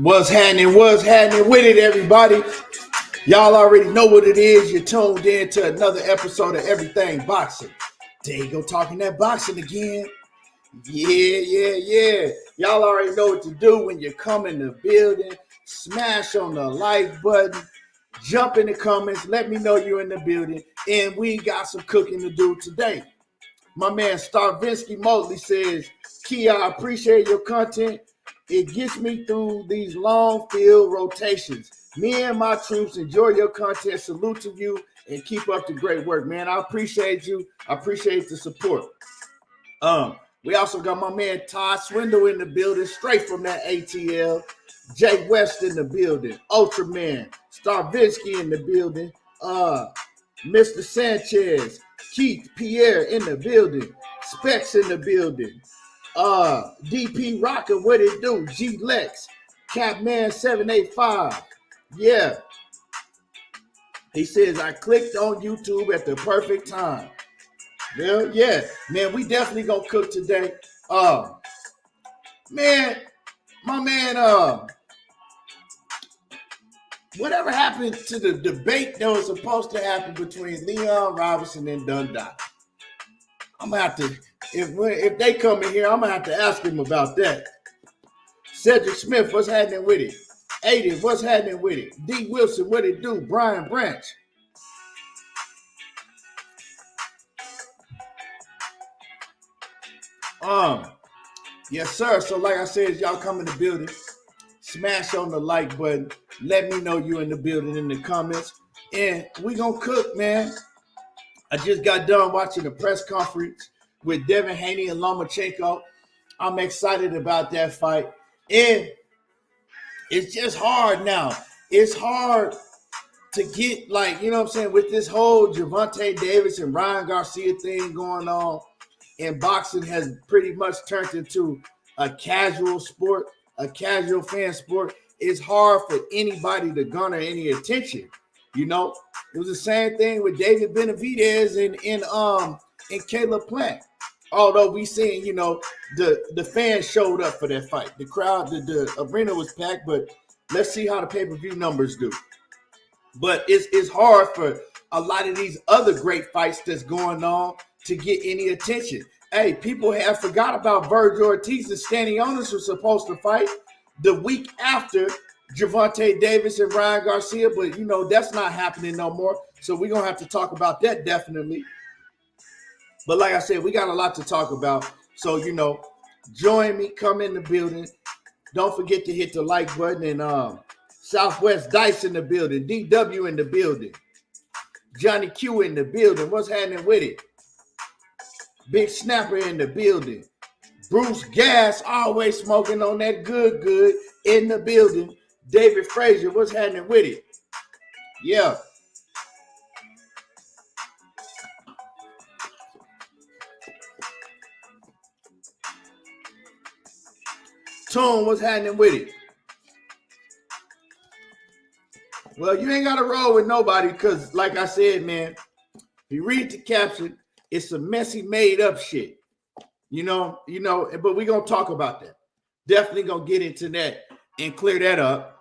What's happening? What's happening with it, everybody? Y'all already know what it is. You're tuned in to another episode of Everything Boxing. There you go, talking that boxing again. Yeah. Y'all already know what to do when you come in the building. Smash on the like button. Jump in the comments. Let me know you're in the building. And we got some cooking to do today. My man Starvinsky Mosley says, Kia, I appreciate your content. It gets me through these long field rotations. Me and my troops enjoy your content. Salute to you and keep up the great work, man. I appreciate you. I appreciate the support. We also got my man Todd Swindle in the building, straight from that ATL. Jay West in the building. Ultraman. Starvinsky in the building. Mr. Sanchez. Keith Pierre in the building. Specs in the building. DP Rocker, what it do? G Lex, Capman 785. Yeah. He says I clicked on YouTube at the perfect time. Well, yeah, man, we definitely gonna cook today. Man, my man, whatever happened to the debate that was supposed to happen between Leon Robinson and Dundee? I'm gonna have to, if they come in here, I'm gonna have to ask him about that. Cedric Smith, what's happening with it? Aiden, what's happening with it? D. Wilson, what it do? Brian Branch. Yes, sir. So like I said, y'all come in the building, smash on the like button. Let me know you in the building in the comments. And we gonna cook, man. I just got done watching the press conference with Devin Haney and Lomachenko. I'm excited about that fight. And it's just hard now. It's hard to get, like, you know what I'm saying, with this whole Gervonta Davis and Ryan Garcia thing going on, and boxing has pretty much turned into a casual sport, a casual fan sport. It's hard for anybody to garner any attention. You know, it was the same thing with David Benavidez and Caleb Plant. Although we seen, you know, the fans showed up for that fight. The crowd, the arena was packed, but let's see how the pay-per-view numbers do. But it's hard for a lot of these other great fights that's going on to get any attention. Hey, people have forgot about Virgil Ortiz and Stanionis were supposed to fight the week after Gervonta Davis and Ryan Garcia, but, you know, that's not happening no more. So we're going to have to talk about that definitely. But like I said, we got a lot to talk about. So, you know, join me, come in the building. Don't forget to hit the like button. And Southwest Dice in the building. DW in the building. Johnny Q in the building. What's happening with it? Big Snapper in the building. Bruce Gas always smoking on that good in the building. David Frazier, what's happening with it? Yeah. Tone, what's happening with it? Well, you ain't got to roll with nobody because, like I said, man, if you read the caption, it's some messy, made-up shit. You know, but we're going to talk about that. Definitely going to get into that and clear that up.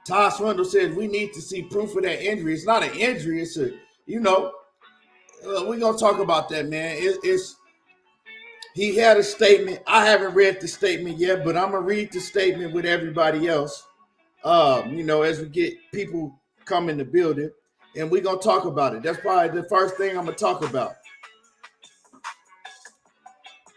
Todd Swindle says we need to see proof of that injury. It's not an injury. It's a, you know, we're going to talk about that, man. He had a statement. I haven't read the statement yet, but I'm going to read the statement with everybody else, you know, as we get people come in the building, and we're going to talk about it. That's probably the first thing I'm going to talk about.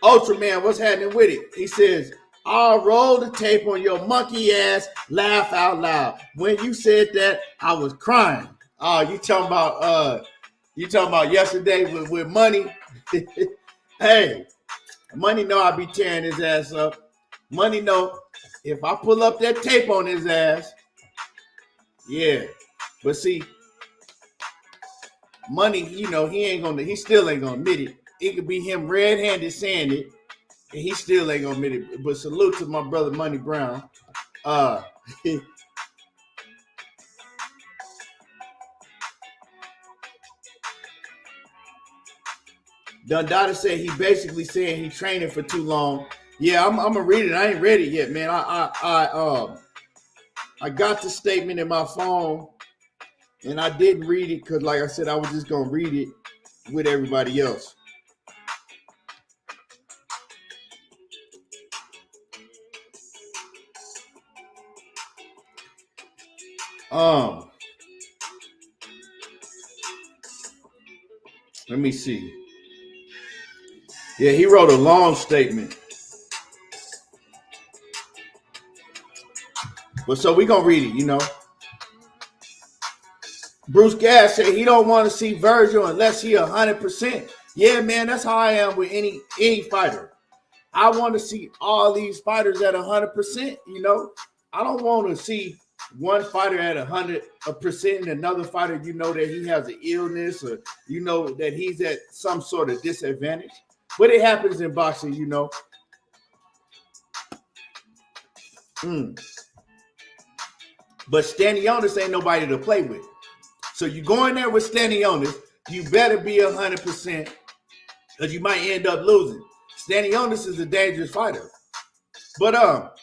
Ultraman, what's happening with it? He says, I'll roll the tape on your monkey ass, laugh out loud. When you said that, I was crying. Oh, you talking about yesterday with Money? Hey, Money know I be tearing his ass up. Money know if I pull up that tape on his ass, yeah. But see, Money, he still ain't gonna admit it. It could be him red-handed saying it, and he still ain't gonna admit it. But salute to my brother Money Brown. Dundada said he basically saying he training for too long. Yeah, I'm gonna read it. I ain't read it yet, man. I got the statement in my phone, and I didn't read it because, like I said, I was just gonna read it with everybody else. Let me see. Yeah, he wrote a long statement. But so we gonna read it, Bruce Gass said he don't want to see Virgil unless he 100%. Yeah, man, that's how I am with any fighter. I want to see all these fighters at 100%. I don't want to see one fighter at 100% and another fighter, that he has an illness or that he's at some sort of disadvantage. But it happens in boxing, But Stanionis ain't nobody to play with. So you go in there with Stanionis, you better be 100% because you might end up losing. Stanionis is a dangerous fighter. But let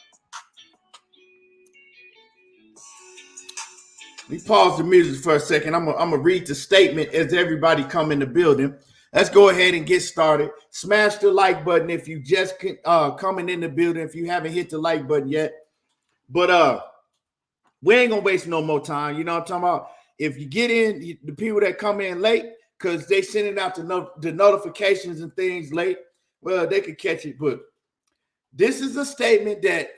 me pause the music for a second. I'm gonna read the statement as everybody come in the building. Let's go ahead and get started. Smash the like button if you just coming in the building, if you haven't hit the like button yet. But we ain't gonna waste no more time. You know what I'm talking about? If you get in, the people that come in late, because they sending out the notifications and things late, well, they could catch it. But this is a statement that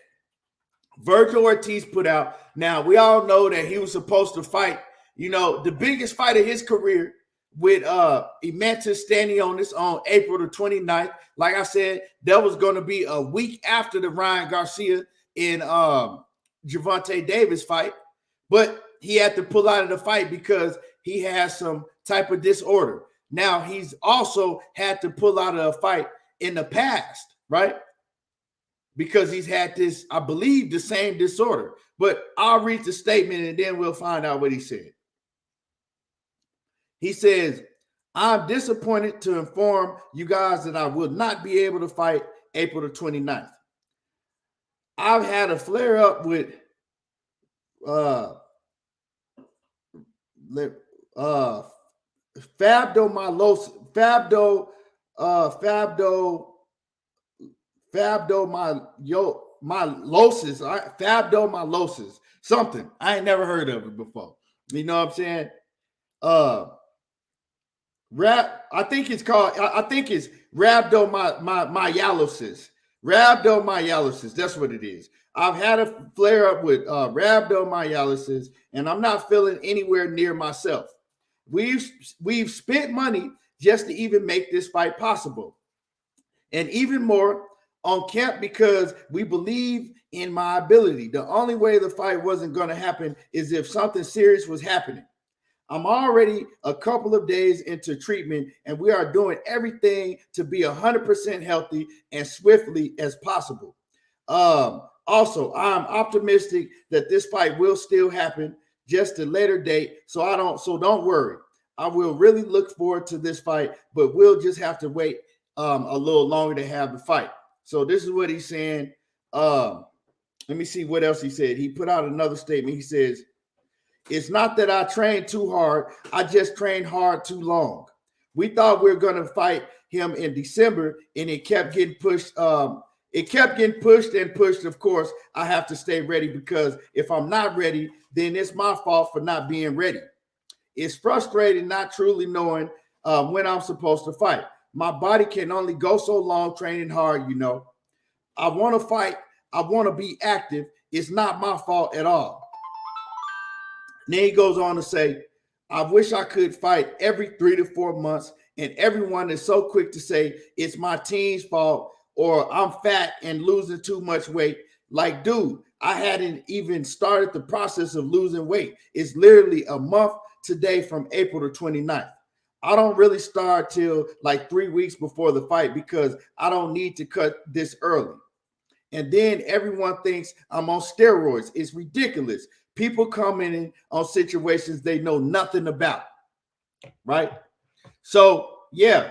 Virgil Ortiz put out. Now, we all know that he was supposed to fight, the biggest fight of his career with Imantas Stanionis on April the 29th. Like I said, that was going to be a week after the Ryan Garcia and Gervonta Davis fight. But he had to pull out of the fight because he has some type of disorder. Now, he's also had to pull out of a fight in the past, right? Because he's had this, I believe, the same disorder. But I'll read the statement and then we'll find out what he said. He says, I'm disappointed to inform you guys that I will not be able to fight April the 29th. I've had a flare-up with fabdomyolysis, something. I ain't never heard of it before. You know what I'm saying? I think it's rhabdomyolysis. Rhabdomyolysis, that's what it is. I've had a flare-up with rhabdomyolysis, and I'm not feeling anywhere near myself. We've spent money just to even make this fight possible. And even more on camp because we believe in my ability. The only way the fight wasn't going to happen is if something serious was happening. I'm already a couple of days into treatment, and we are doing everything to be 100% healthy and swiftly as possible. Also, I'm optimistic that this fight will still happen, just a later date. So don't worry. I will really look forward to this fight, but we'll just have to wait a little longer to have the fight. So this is what he's saying. Let me see what else he said. He put out another statement. He says, it's not that I trained too hard. I just trained hard too long. We thought we were going to fight him in December, and it kept getting pushed. It kept getting pushed and pushed. Of course, I have to stay ready because if I'm not ready, then it's my fault for not being ready. It's frustrating not truly knowing when I'm supposed to fight. My body can only go so long training hard, you know. I want to fight. I want to be active. It's not my fault at all. And then he goes on to say, I wish I could fight every 3 to 4 months, and everyone is so quick to say it's my team's fault or I'm fat and losing too much weight. Like, dude, I hadn't even started the process of losing weight. It's literally a month today from April the 29th. I don't really start till like 3 weeks before the fight because I don't need to cut this early. And then everyone thinks I'm on steroids. It's ridiculous. People coming in on situations they know nothing about, right? So, yeah,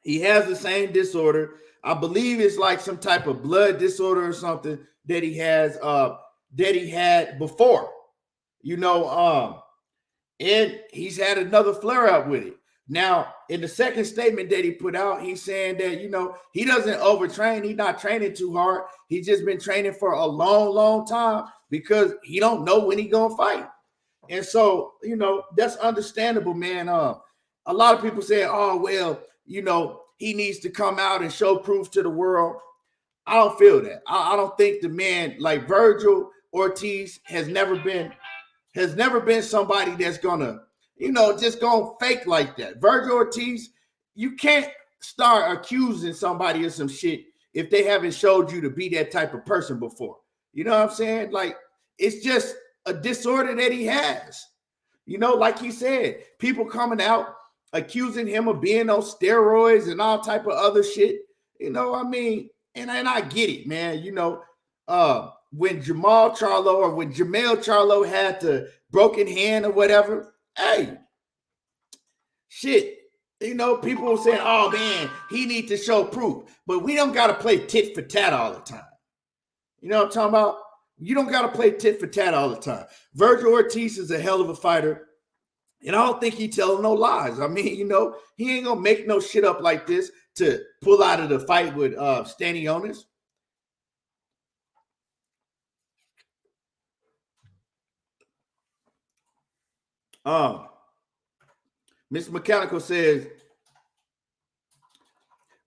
he has the same disorder. I believe it's like some type of blood disorder or something that he has, that he had before, you know, and he's had another flare up with it. Now, in the second statement that he put out, he's saying that, you know, he doesn't overtrain. He's not training too hard. He's just been training for a long, long time because he don't know when he's going to fight. And so, you know, that's understandable, man. A lot of people say, oh, well, you know, he needs to come out and show proof to the world. I don't feel that. I don't think the man like Virgil Ortiz has never been somebody that's gonna, you know, just gonna fake like that. Virgil Ortiz, you can't start accusing somebody of some shit if they haven't showed you to be that type of person before. You know what I'm saying? Like, it's just a disorder that he has. You know, like he said, people coming out accusing him of being on steroids and all type of other shit. You know, I mean, and I get it, man. You know, when Jamal Charlo or when Jamel Charlo had the broken hand or whatever, hey, shit, you know, people were saying, oh, man, he needs to show proof. But we don't got to play tit for tat all the time. You know what I'm talking about? You don't got to play tit for tat all the time. Virgil Ortiz is a hell of a fighter, and I don't think he telling no lies. I mean, you know, he ain't going to make no shit up like this to pull out of the fight with Stanionis. Mr. Mechanical says,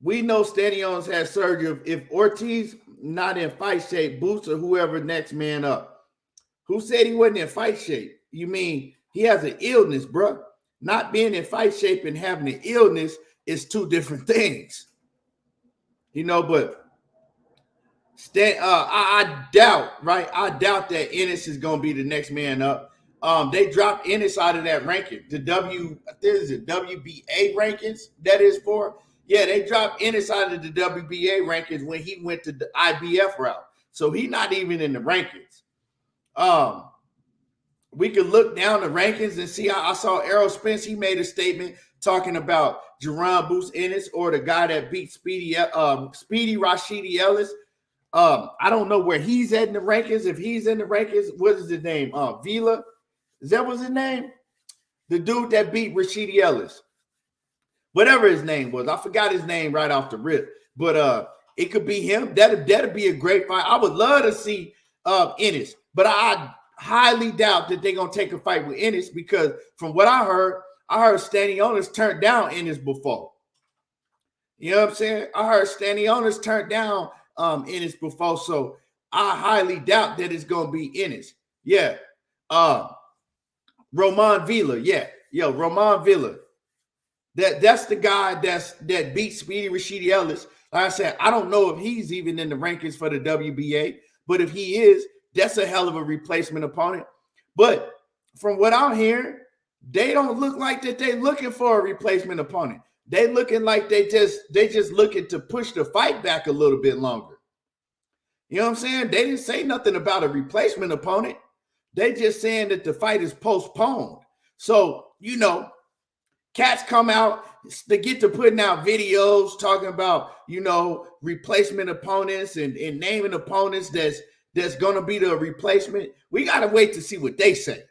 we know Stanionis has surgery. If Ortiz not in fight shape, Boots or whoever next man up. Who said he wasn't in fight shape? You mean he has an illness, bro? Not being in fight shape and having an illness is two different things. You know, but I doubt, right? I doubt that Ennis is going to be the next man up. They dropped Ennis out of that ranking. The WBA rankings that is for. Yeah, they dropped Ennis out of the WBA rankings when he went to the IBF route. So he's not even in the rankings. We could look down the rankings and see. I saw Errol Spence. He made a statement talking about Jerron Boots Ennis or the guy that beat Speedy Rashidi Ellis. I don't know where he's at in the rankings. If he's in the rankings, what is his name? Vila. Is that what's his name? The dude that beat Rashidi Ellis. Whatever his name was. I forgot his name right off the rip. But it could be him. That'd be a great fight. I would love to see Ennis. But I highly doubt that they're going to take a fight with Ennis because from what I heard Stanionis turned down Ennis before. You know what I'm saying? I heard Stanionis turned down Ennis before. So I highly doubt that it's going to be Ennis. Yeah. Roman Villa. Yeah. Yo, Roman Villa. That's the guy that beat Speedy Rashidi Ellis. Like I said, I don't know if he's even in the rankings for the WBA, but if he is, that's a hell of a replacement opponent. But from what I'm hearing, they don't look like that they're looking for a replacement opponent. They looking like they just looking to push the fight back a little bit longer. You know what I'm saying? They didn't say nothing about a replacement opponent. They just saying that the fight is postponed. So, you know, cats come out, they get to putting out videos talking about, you know, replacement opponents and naming opponents that's going to be the replacement. We got to wait to see what they say.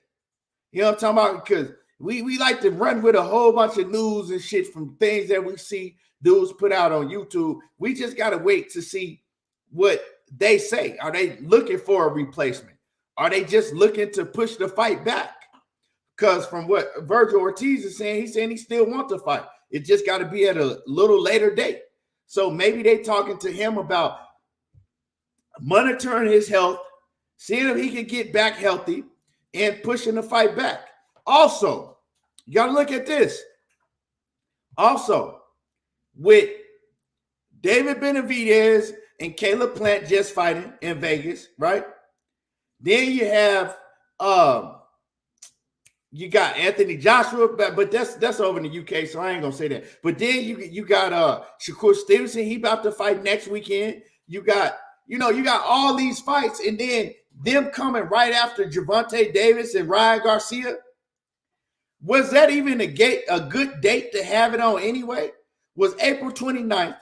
You know what I'm talking about? Because we like to run with a whole bunch of news and shit from things that we see dudes put out on YouTube. We just got to wait to see what they say. Are they looking for a replacement? Are they just looking to push the fight back? Because from what Virgil Ortiz is saying, he's saying he still wants to fight. It just got to be at a little later date. So maybe they talking to him about monitoring his health, seeing if he can get back healthy, and pushing the fight back. Also, you got to look at this. Also, with David Benavidez and Caleb Plant just fighting in Vegas, right? Then you have you got Anthony Joshua, but that's over in the UK, so I ain't gonna say that. But then you got Shakur Stevenson, he about to fight next weekend. You got all these fights, and then them coming right after Gervonta Davis and Ryan Garcia. Was that even a good date to have it on anyway? Was April 29th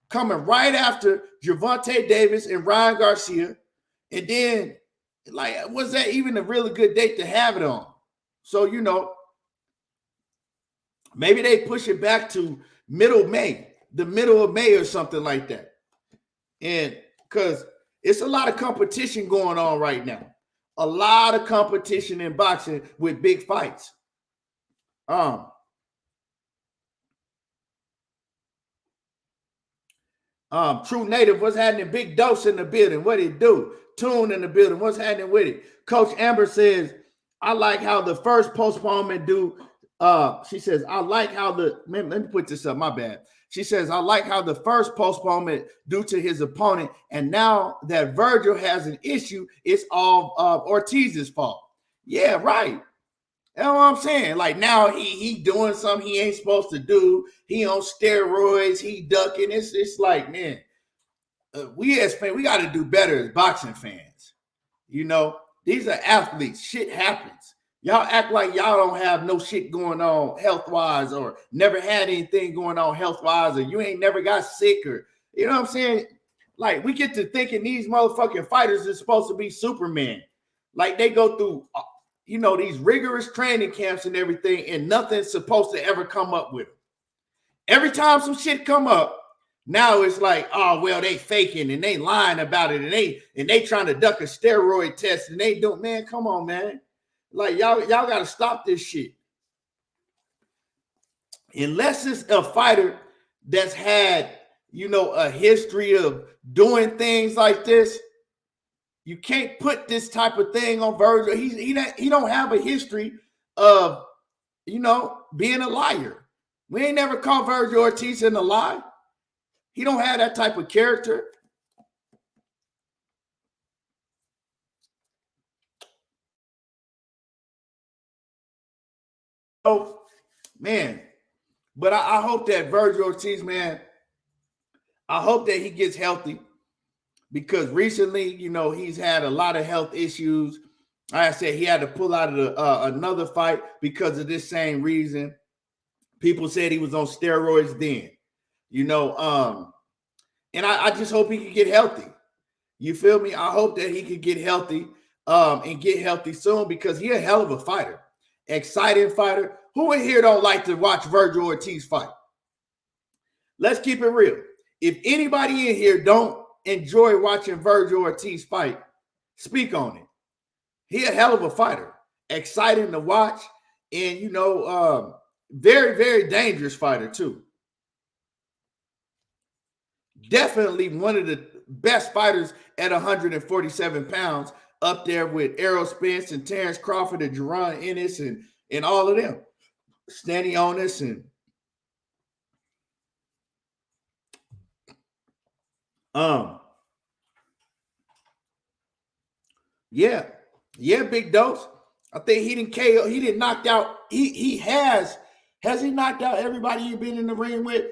coming right after Gervonta Davis and Ryan Garcia, and then was that even a really good date to have it on? So maybe they push it back to the middle of May or something like that, and because it's a lot of competition going on right now, a lot of competition in boxing with big fights. True Native, what's happening? Big Dose in the building. What it do? Tune in the building. What's happening with it? Coach Amber says, I like how the first postponement do. She says, I like how let me put this up. My bad. She says, I like how the first postponement due to his opponent, and now that Virgil has an issue, it's all Ortiz's fault. Yeah, right. That's what I'm saying. Like now he doing something he ain't supposed to do. He on steroids. He ducking. It's like, man, we as fans, we got to do better as boxing fans. These are athletes. Shit happens. Y'all act like y'all don't have no shit going on health-wise, or never had anything going on health-wise, or you ain't never got sick, or you know what I'm saying? Like, we get to thinking these motherfucking fighters are supposed to be Superman. Like, they go through these rigorous training camps and everything, and nothing's supposed to ever come up with them. Every time some shit come up, now it's like, oh, well, they faking and they lying about it, and they trying to duck a steroid test, and they don't, man, come on, man. Like, y'all got to stop this shit. Unless it's a fighter that's had, a history of doing things like this, you can't put this type of thing on Virgil. He don't have a history of, being a liar. We ain't never caught Virgil Ortiz in a lie. He don't have that type of character. Oh, man. But I hope that Virgil Ortiz, man, I hope that he gets healthy, because recently, he's had a lot of health issues. Like I said, he had to pull out of another fight because of this same reason. People said he was on steroids then, and I just hope he can get healthy. You feel me? I hope that he can get healthy and get healthy soon, because he's a hell of a fighter. Exciting fighter. Who in here don't like to watch Virgil Ortiz fight? Let's keep it real. If anybody in here don't enjoy watching Virgil Ortiz fight, speak on it. He a hell of a fighter. Exciting to watch, and very, very dangerous fighter too. Definitely one of the best fighters at 147 pounds, up there with Errol Spence and Terrence Crawford and Jerron Ennis and all of them. Stanionis and yeah, Big Dose. I think he didn't KO. He didn't knock out. He has he knocked out everybody you've been in the ring with?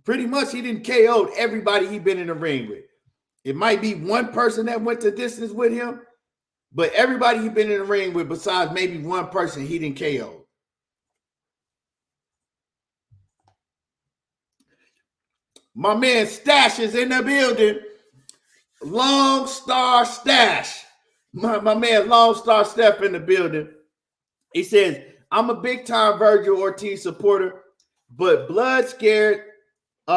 Pretty much, he didn't KO everybody he been in the ring with. It might be one person that went the distance with him, but everybody he been in the ring with, besides maybe one person, he didn't KO. My man Stash is in the building. Long Star Stash. My man Long Star Steph in the building. He says, I'm a big time Virgil Ortiz supporter, but blood scared.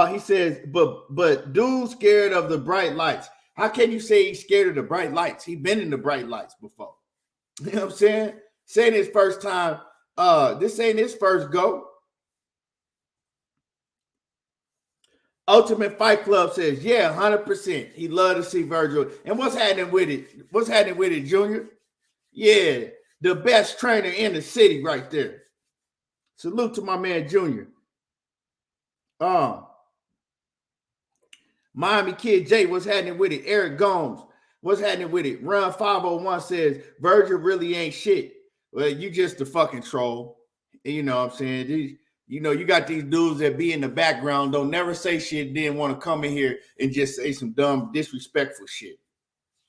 He says, but dude scared of the bright lights. How can you say he's scared of the bright lights? He's been in the bright lights before. You know what I'm saying? Saying his first time. This ain't his first go. Ultimate Fight Club says, yeah, 100%. He love to see Virgil. And what's happening with it? What's happening with it, Junior? Yeah, the best trainer in the city right there. Salute to my man, Junior. Miami Kid J, what's happening with it? Eric Gomes, what's happening with it? Run 501 says, Virgil really ain't shit. Well, you just a fucking troll. You know what I'm saying? You got these dudes that be in the background, don't never say shit, then want to come in here and just say some dumb, disrespectful shit.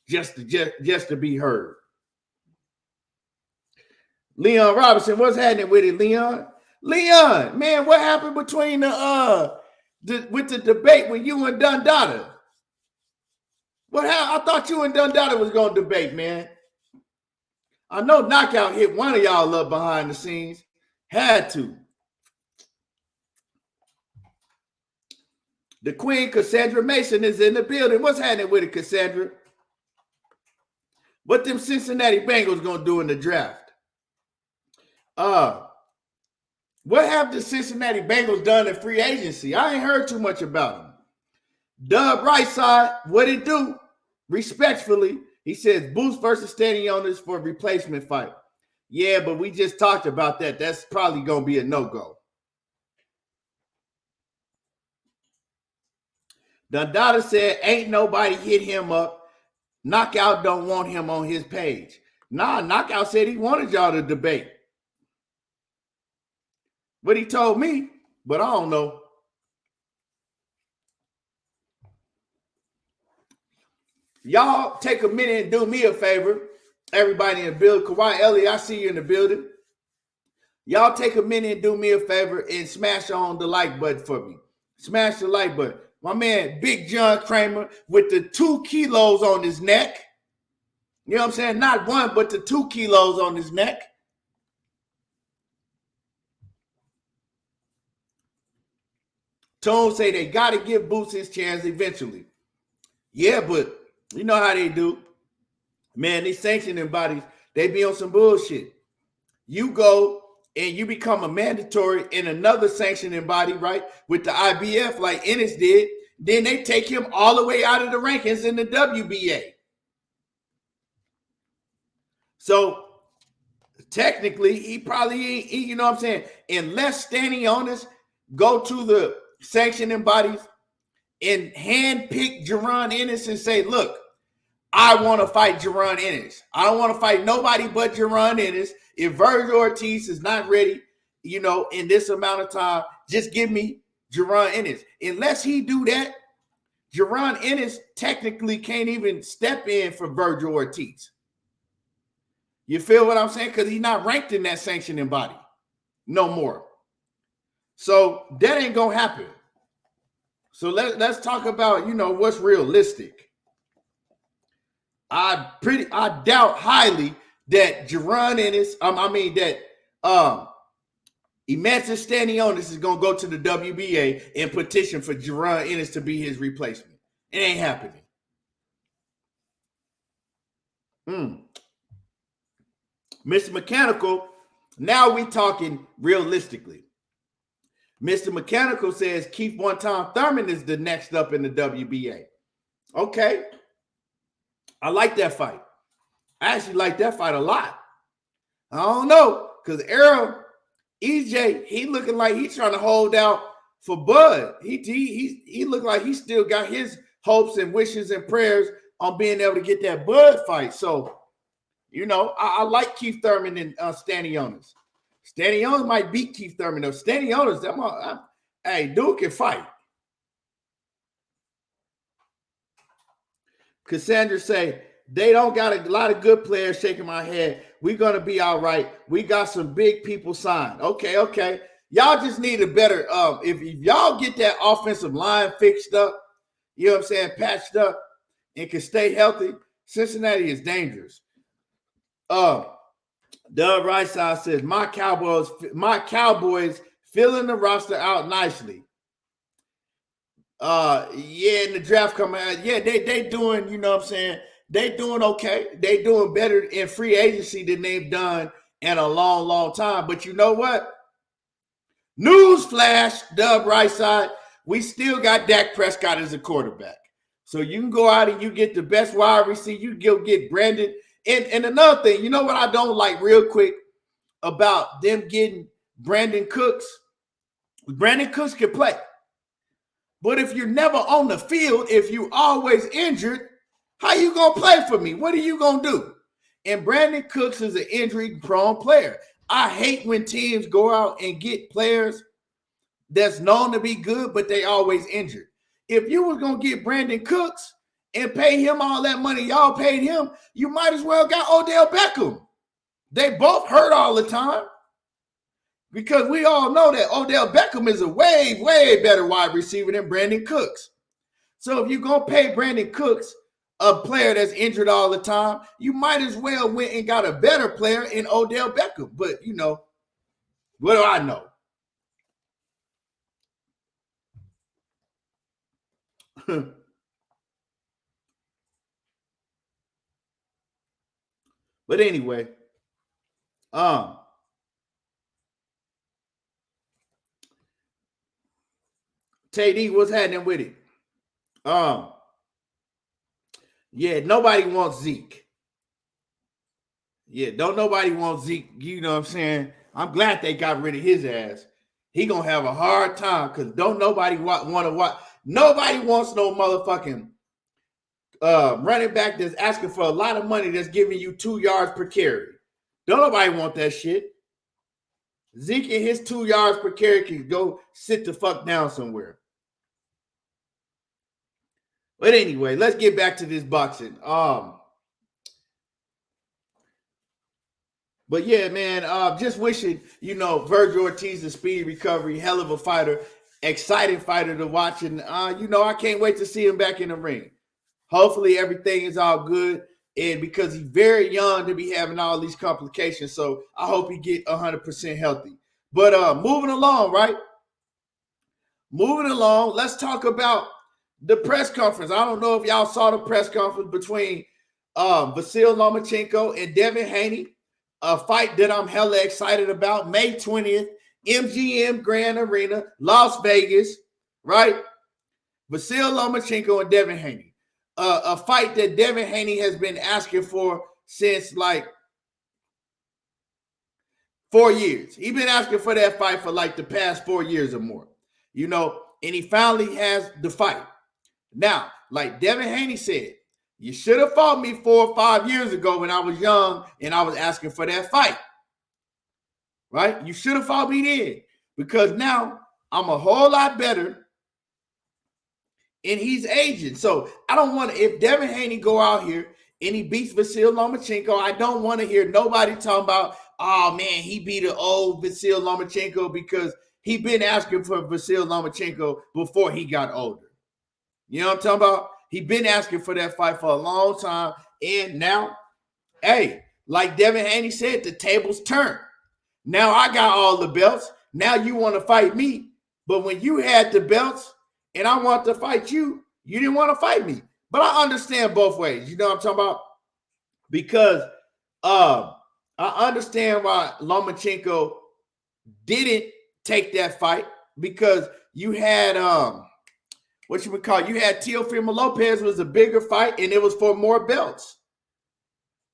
Just to be heard. Leon Robinson, what's happening with it, Leon? Leon, man, what happened between with the debate when you and Dundada? What happened? I thought you and Dundada was going to debate, man. I know Knockout hit one of y'all up behind the scenes. Had to. The Queen, Cassandra Mason, is in the building. What's happening with it, Cassandra? What them Cincinnati Bengals going to do in the draft? What have the Cincinnati Bengals done in free agency? I ain't heard too much about them. Dub Right Side, what it do? Respectfully, he says Boots versus standing owners for a replacement fight. Yeah, but we just talked about that. That's probably going to be a no-go. Dundada said, ain't nobody hit him up. Knockout don't want him on his page. Nah, Knockout said he wanted y'all to debate. But he told me, but I don't know. Y'all take a minute and do me a favor. Everybody in the building. Kawhi Elliott, I see you in the building. Y'all take a minute and do me a favor and smash on the like button for me. Smash the like button. My man, Big John Kramer, with the 2 kilos on his neck. You know what I'm saying? Not 1, but the 2 kilos on his neck. Tone say they got to give Boots his chance eventually. Yeah, but you know how they do. Man, these sanctioning bodies, they be on some bullshit. You go and you become a mandatory in another sanctioning body, right, with the IBF like Ennis did, then they take him all the way out of the rankings in the WBA. So technically, he probably ain't, you know what I'm saying, unless standing owners go to the sanctioning bodies and handpick Jaron Ennis and say, look, I want to fight Jaron Ennis. I don't want to fight nobody but Jaron Ennis. If Virgil Ortiz is not ready, you know, in this amount of time, just give me Jaron Ennis. Unless he do that, Jaron Ennis technically can't even step in for Virgil Ortiz. You feel what I'm saying? Because he's not ranked in that sanctioning body no more. So that ain't going to happen. So let's talk about, you know, what's realistic. I doubt highly that Jaron Ennis, Emancis Stanionis is going to go to the WBA and petition for Jaron Ennis to be his replacement. It ain't happening. Mr. Mechanical, now we talking realistically. Mr. Mechanical says Keith One-Time Thurman is the next up in the WBA. Okay. I like that fight. I actually like that fight a lot. I don't know, because Errol, EJ, he looking like he's trying to hold out for Bud. He looked like he still got his hopes and wishes and prayers on being able to get that Bud fight. So, you know, I like Keith Thurman and Stanionis. Stanionis might beat Keith Thurman though. Stanionis, hey, dude can fight. Cassandra say, they don't got a lot of good players. Shaking my head. We're going to be all right. We got some big people signed. Okay. Y'all just need a better, if y'all get that offensive line fixed up, you know what I'm saying, patched up, and can stay healthy, Cincinnati is dangerous. Doug Right Side says, my Cowboys filling the roster out nicely. Yeah, in the draft coming out, yeah, they doing, you know what I'm saying, they doing okay. They doing better in free agency than they've done in a long time. But you know what? Newsflash, Doug Right Side, we still got Dak Prescott as a quarterback. So you can go out and you get the best wide receiver. You go get Brandon. And another thing, you know what I don't like real quick about them getting Brandon Cooks? Brandon Cooks can play. But if you're never on the field, if you always injured, how you going to play for me? What are you going to do? And Brandon Cooks is an injury-prone player. I hate when teams go out and get players that's known to be good, but they always injured. If you was going to get Brandon Cooks and pay him all that money y'all paid him, you might as well got Odell Beckham. They both hurt all the time because we all know that Odell Beckham is a way, way better wide receiver than Brandon Cooks. So if you're going to pay Brandon Cooks, a player that's injured all the time, you might as well went and got a better player in Odell Beckham. But, you know, what do I know? But anyway, TD, what's happening with it? Yeah, nobody wants Zeke. Yeah, don't nobody want Zeke. You know what I'm saying? I'm glad they got rid of his ass. He gonna have a hard time because don't nobody want to watch. Nobody wants no motherfucking running back that's asking for a lot of money that's giving you 2 yards per carry. Don't nobody want that shit. Zeke and his 2 yards per carry can go sit the fuck down somewhere. But anyway, let's get back to this boxing. But yeah, man, just wishing, you know, Virgil Ortiz a speedy recovery, hell of a fighter, exciting fighter to watch. And, you know, I can't wait to see him back in the ring. Hopefully everything is all good. And because he's very young to be having all these complications. So I hope he get 100% healthy. But moving along, right? Moving along, let's talk about the press conference. I don't know if y'all saw the press conference between Vasyl Lomachenko and Devin Haney. A fight that I'm hella excited about. May 20th, MGM Grand Arena, Las Vegas, right? Vasyl Lomachenko and Devin Haney. A fight that Devin Haney has been asking for since like 4 years. He's been asking for that fight for like the past 4 years or more. You know, and he finally has the fight. Now, like Devin Haney said, you should have fought me 4 or 5 years ago when I was young and I was asking for that fight. Right? You should have fought me then because now I'm a whole lot better and he's aging. So I don't want to, if Devin Haney go out here and he beats Vasyl Lomachenko, I don't want to hear nobody talking about, oh man, he beat an old Vasyl Lomachenko because he been asking for Vasyl Lomachenko before he got older. You know what I'm talking about? He been asking for that fight for a long time. And now, hey, like Devin Haney said, the tables turn. Now I got all the belts. Now you want to fight me. But when you had the belts and I want to fight you, you didn't want to fight me. But I understand both ways. You know what I'm talking about? Because I understand why Lomachenko didn't take that fight because you had what you would call, you had Teofimo Lopez was a bigger fight and it was for more belts.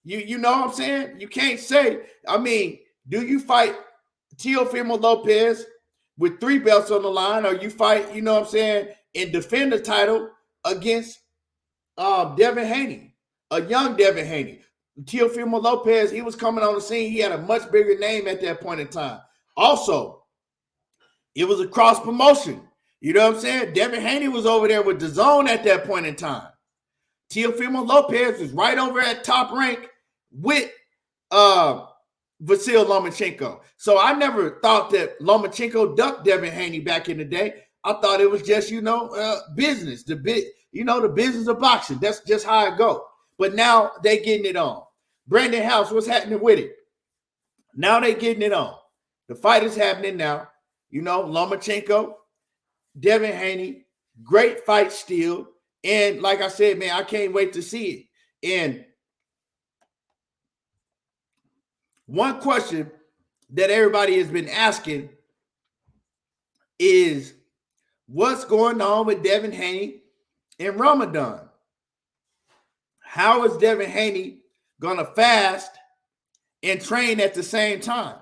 You know what I'm saying? You can't say, I mean, do you fight Teofimo Lopez with 3 belts on the line or you fight, you know what I'm saying, and defend the title against Devin Haney, a young Devin Haney. Teofimo Lopez, he was coming on the scene. He had a much bigger name at that point in time. Also, it was a cross promotion. You know what I'm saying? Devin Haney was over there with DAZN at that point in time. Teofimo Lopez was right over at Top Rank with Vasyl Lomachenko. So I never thought that Lomachenko ducked Devin Haney back in the day. I thought it was just, you know, business. The business of boxing. That's just how it goes. But now they getting it on. Brandon House, what's happening with it? Now they getting it on. The fight is happening now. You know, Lomachenko, Devin Haney, great fight still. And like I said, man, I can't wait to see it. And one question that everybody has been asking is, what's going on with Devin Haney in Ramadan. How is Devin Haney going to fast and train at the same time?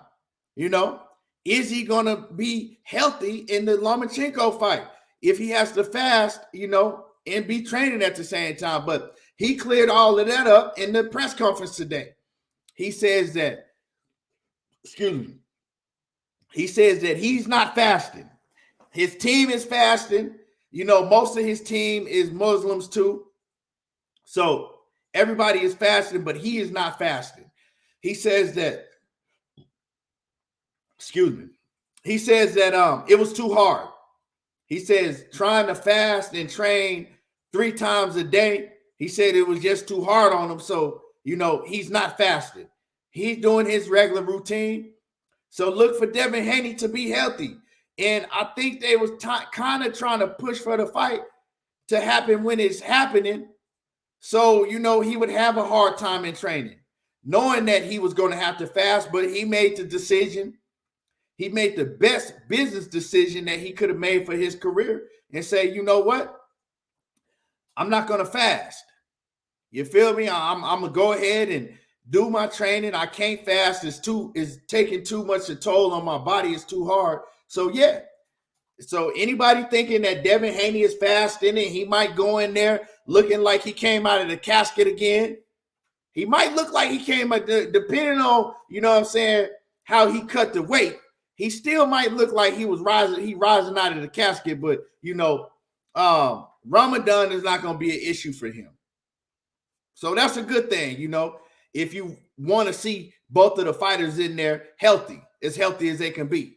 You know, is he going to be healthy in the Lomachenko fight if he has to fast, you know, and be training at the same time? But he cleared all of that up in the press conference today. He says that, he says that he's not fasting. His team is fasting. You know, most of his team is Muslims too. So everybody is fasting, but he is not fasting. He says that, he says that it was too hard. He says trying to fast and train 3 times a day, he said it was just too hard on him. So, you know, he's not fasting. He's doing his regular routine. So look for Devin Haney to be healthy. And I think they was kind of trying to push for the fight to happen when it's happening. So, you know, he would have a hard time in training, knowing that he was going to have to fast, but he made the decision. He made the best business decision that he could have made for his career and say, you know what? I'm not going to fast. You feel me? I'm going to go ahead and do my training. I can't fast. It's taking too much a toll on my body. It's too hard. So, yeah. So anybody thinking that Devin Haney is fasting and he might go in there looking like he came out of the casket again. He might look like he came out, depending on, you know what I'm saying, how he cut the weight. He still might look like he was rising out of the casket, but, you know, Ramadan is not going to be an issue for him. So that's a good thing, you know, if you want to see both of the fighters in there healthy as they can be.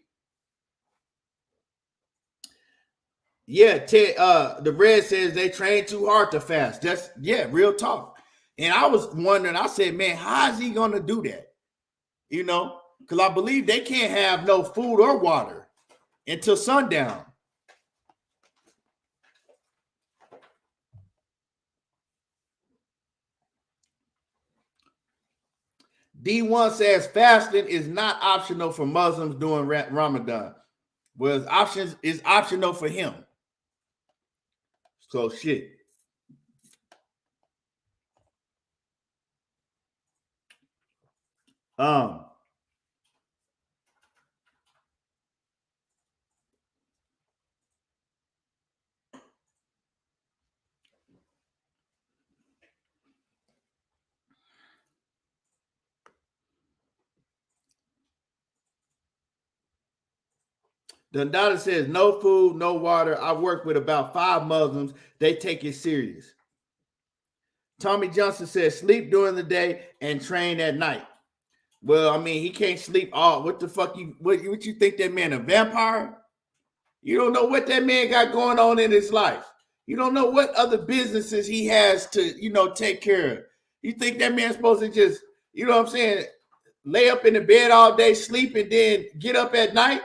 Yeah, the Red says they train too hard to fast. That's, yeah, real talk. And I was wondering, I said, man, how is he going to do that? You know, because I believe they can't have no food or water until sundown. D1 says fasting is not optional for Muslims during Ramadan. Well, it's optional for him. So shit. Dundada says no food, no water. I work with about 5 Muslims. They take it serious. Tommy Johnson says sleep during the day and train at night. Well, I mean, he can't sleep all. What the fuck what you think that man a vampire? You don't know what that man got going on in his life. You don't know what other businesses he has to, you know, take care of. You think that man's supposed to just, you know what I'm saying, lay up in the bed all day, sleep, and then get up at night?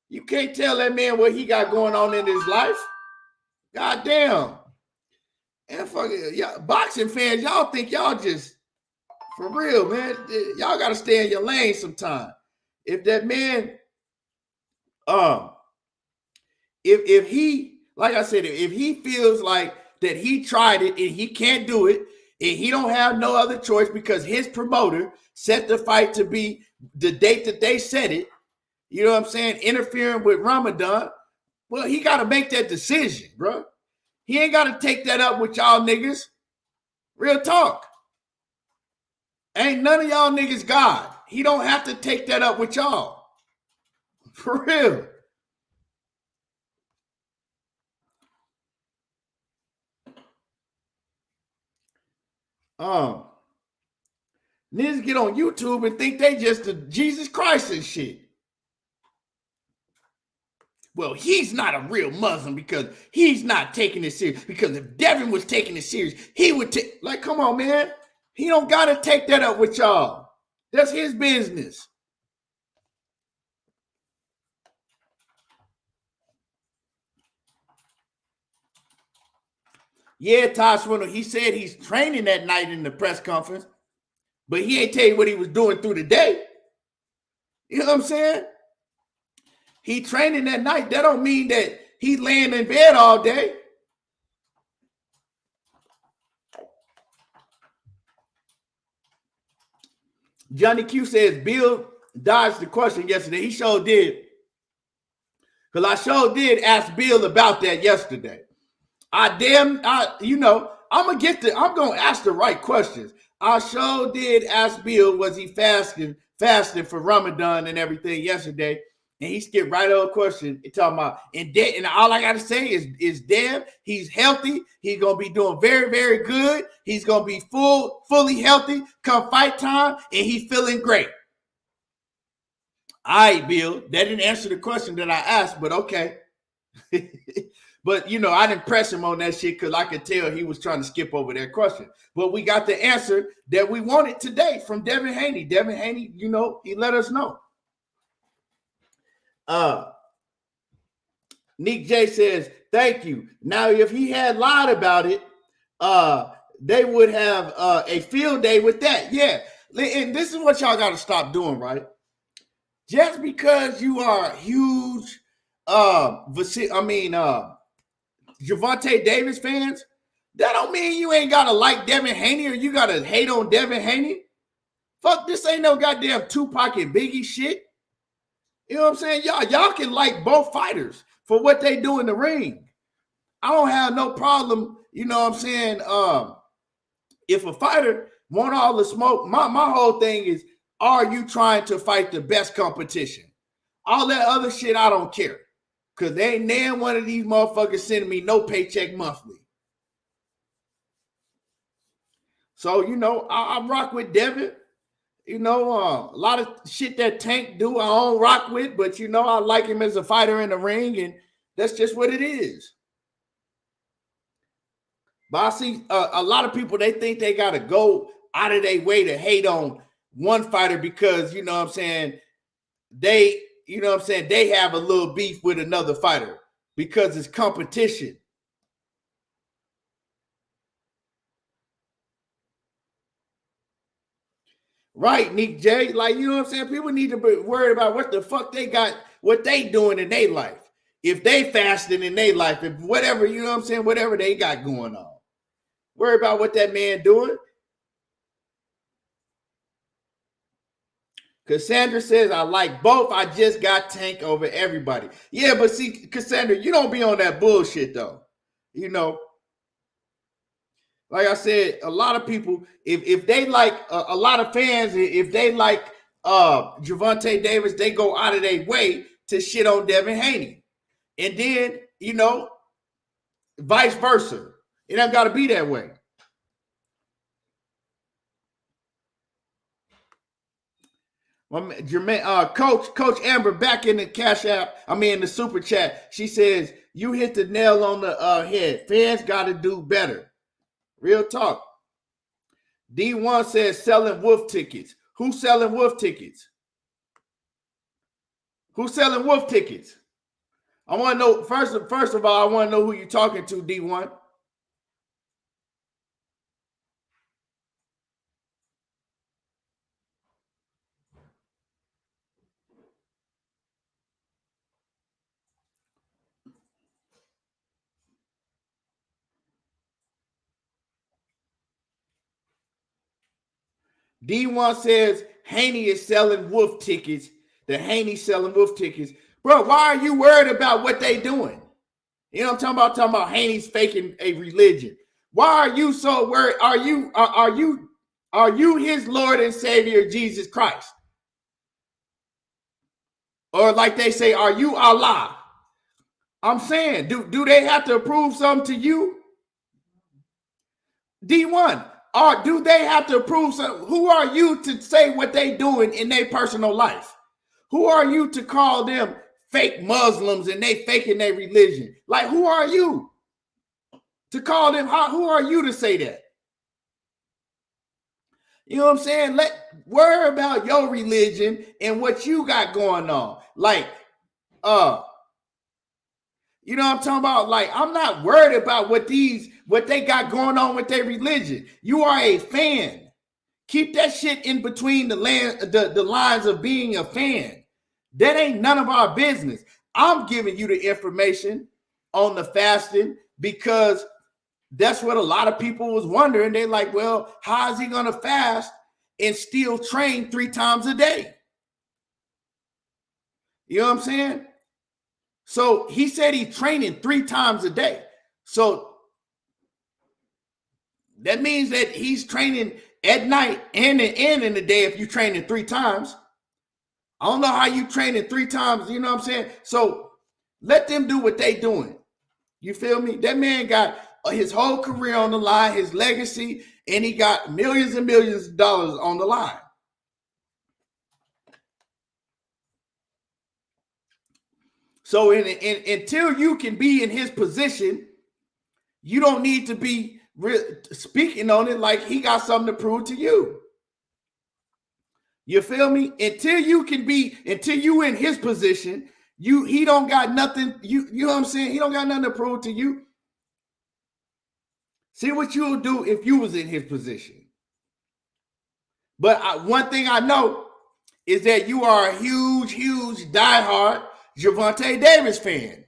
You can't tell that man what he got going on in his life. God damn. And fucking boxing fans, y'all think y'all just, for real, man, y'all got to stay in your lane sometime. If that man, if he, like I said, if he feels like that he tried it and he can't do it, and he don't have no other choice because his promoter set the fight to be the date that they set it, you know what I'm saying, interfering with Ramadan, well, he got to make that decision, bro. He ain't got to take that up with y'all niggas. Real talk. Ain't none of y'all niggas God. He don't have to take that up with y'all. For real. Niggas get on YouTube and think they just the Jesus Christ and shit. Well, he's not a real Muslim because he's not taking it serious. Because if Devin was taking it serious, he would take, like, come on, man. He don't got to take that up with y'all. That's his business. Yeah, Todd Swindle, he said he's training that night in the press conference, but he ain't tell you what he was doing through the day. You know what I'm saying? He training that night. That don't mean that He laying in bed all day. Johnny Q says Bill dodged the question yesterday. He sure did. Because I sure did ask Bill about that yesterday. I'm gonna ask the right questions. I sure did ask Bill, was he fasting for Ramadan and everything yesterday? And he skipped right over a question and talking about, and all I gotta say is Dev, he's healthy, he's gonna be doing very, very good, he's gonna be fully healthy come fight time, and he's feeling great. All right, Bill, that didn't answer the question that I asked, but okay. But, I didn't press him on that shit because I could tell he was trying to skip over that question. But we got the answer that we wanted today from Devin Haney. Devin Haney, he let us know. Nick J says, thank you. Now, if he had lied about it, they would have a field day with that. Yeah. And this is what y'all got to stop doing, right? Just because you are a huge Gervonta Davis fans, that don't mean you ain't gotta like Devin Haney or you gotta hate on Devin Haney. Fuck, this ain't no goddamn Tupac and Biggie shit. You know what I'm saying? Y'all can like both fighters for what they do in the ring. I don't have no problem, you know what I'm saying? If a fighter want all the smoke, my whole thing is, are you trying to fight the best competition? All that other shit, I don't care. Because they ain't nan one of these motherfuckers sending me no paycheck monthly. So, I rock with Devin. A lot of shit that Tank do, I don't rock with. But, I like him as a fighter in the ring. And that's just what it is. But I see a lot of people, they think they got to go out of their way to hate on one fighter because, they they have a little beef with another fighter because it's competition. Right, Nick J. Like, people need to be worried about what the fuck they got, what they doing in their life. If they fasting in their life, if whatever, whatever they got going on. Worry about what that man doing. Cassandra says, I like both. I just got Tank over everybody. Yeah, but see, Cassandra, you don't be on that bullshit, though. Like I said, a lot of people, if they like, a lot of fans, if they like Gervonta Davis, they go out of their way to shit on Devin Haney. And then, vice versa. It ain't got to be that way. Coach Amber back in the Cash App. In the super chat. She says, you hit the nail on the head. Fans got to do better. Real talk. D1 says selling wolf tickets. Who's selling wolf tickets? Who's selling wolf tickets? I want to know, first of all, I want to know who you're talking to, D1. D1 says Haney is selling wolf tickets. The Haney selling wolf tickets. Bro, why are you worried about what they doing? You know what I'm talking about? Talking about Haney's faking a religion. Why are you so worried? Are you his Lord and Savior, Jesus Christ? Or like they say, are you Allah? I'm saying, do they have to approve something to you? D1, or do they have to approve something? Who are you to say what they doing in their personal life? Who are you to call them fake Muslims and they faking their religion? Like, who are you to call them? Who are you to say that? You know what I'm saying? Worry about your religion and what you got going on. Like, you know what I'm talking about? Like, I'm not worried about what they got going on with their religion. You are a fan. Keep that shit in between the lines of being a fan. That ain't none of our business. I'm giving you the information on the fasting because that's what a lot of people was wondering. They're like, well, how is he going to fast and still train 3 times a day? You know what I'm saying? So he said he's training 3 times a day. So that means that he's training at night and in the day if you're training 3 times. I don't know how you training 3 times, you know what I'm saying? So let them do what they doing. You feel me? That man got his whole career on the line, his legacy, and he got millions and millions of dollars on the line. So until you can be in his position, you don't need to be speaking on it like he got something to prove to you. You feel me? Until you in his position, he don't got nothing. You know what I'm saying? He don't got nothing to prove to you. See what you'll do if you was in his position. But one thing I know is that you are a huge, huge diehard Gervonta Davis fan.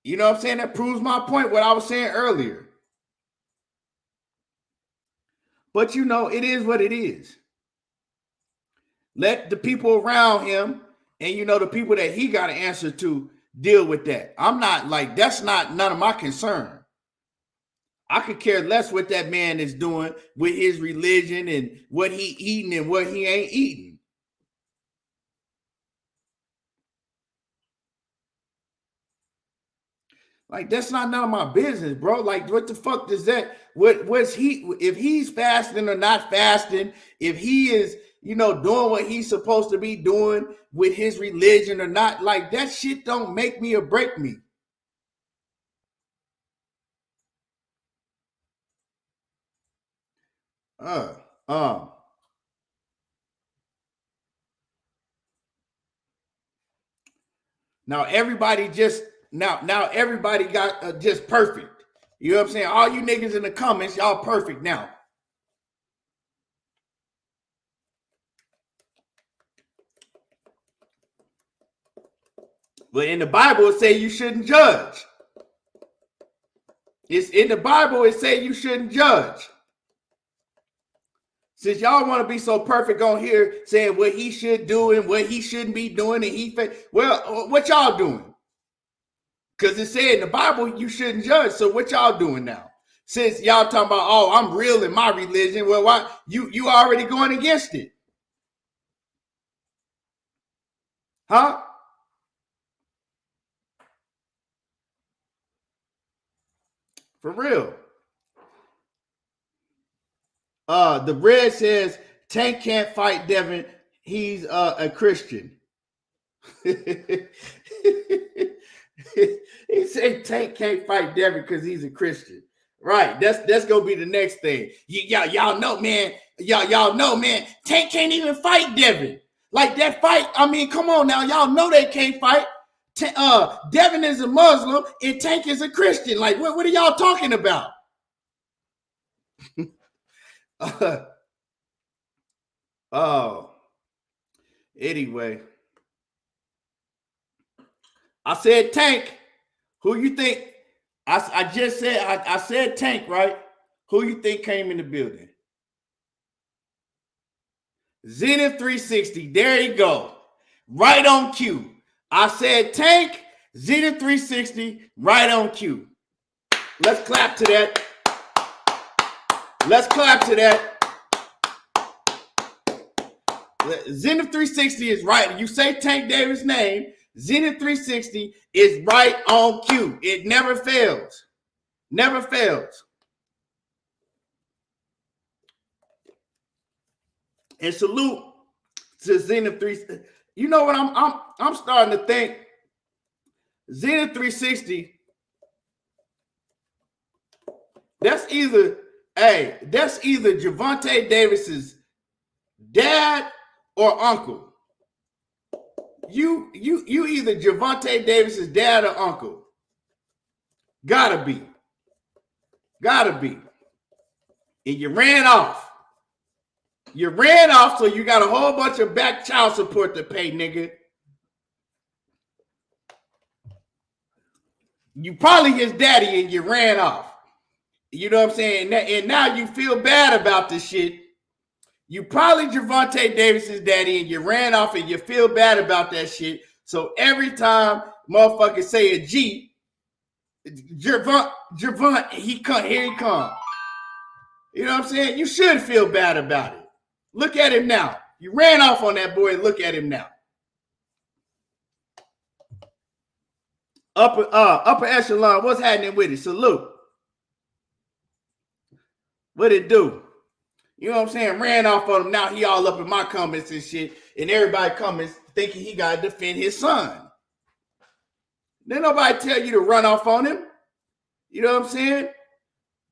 You know what I'm saying? That proves my point, what I was saying earlier. But you know, it is what it is. Let the people around him and, you know, the people that he got to answer to deal with that. I'm not like, that's not none of my concern. I could care less what that man is doing with his religion and what he eating and what he ain't eating. Like, that's not none of my business, bro. Like, what the fuck does that, what's he, if he's fasting or not fasting, if he is, you know, doing what he's supposed to be doing with his religion or not, like, that shit don't make me or break me. Now everybody just now everybody got just perfect. You know what I'm saying? All you niggas in the comments, y'all perfect now. But in the Bible, it say you shouldn't judge. It's in the Bible, it say you shouldn't judge. Since y'all want to be so perfect on here, saying what he should do and what he shouldn't be doing, and well, what y'all doing? Because it said in the Bible you shouldn't judge. So what y'all doing now? Since y'all talking about, oh, I'm real in my religion, well, why you already going against it? Huh? For real. The red says Tank can't fight Devin. He's a Christian. He said Tank can't fight Devin because he's a Christian. Right. That's gonna be the next thing. Y'all know, man. Y'all know, man. Tank can't even fight Devin. Like that fight. I mean, come on now. Y'all know they can't fight. Devin is a Muslim and Tank is a Christian. Like, what are y'all talking about? Anyway, I said Tank. Who you think? I just said I said Tank, right? Who you think came in the building? Zenith 360. There you go. Right on cue. I said Tank, Zenith 360, right on cue. Let's clap to that. Let's clap to that. Zenith 360 is right. You say Tank Davis' name, Zenith 360 is right on cue. It never fails. Never fails. And salute to Zenith 360. You know what? I'm starting to think Zenith 360. That's either Gervonta Davis's dad or uncle. You either Gervonta Davis's dad or uncle. Gotta be. And you ran off. So you got a whole bunch of back child support to pay, nigga. You probably his daddy and you ran off. You know what I'm saying? And now you feel bad about this shit. You probably Gervonta Davis's daddy and you ran off and you feel bad about that shit. So every time motherfuckers say a G, Gervont, here he come. You know what I'm saying? You should feel bad about it. Look at him now. You ran off on that boy and look at him now. Upper echelon, what's happening with it? Salute. What it do? You know what I'm saying? Ran off on him. Now he all up in my comments and shit. And everybody comments thinking he got to defend his son. Then nobody tell you to run off on him. You know what I'm saying?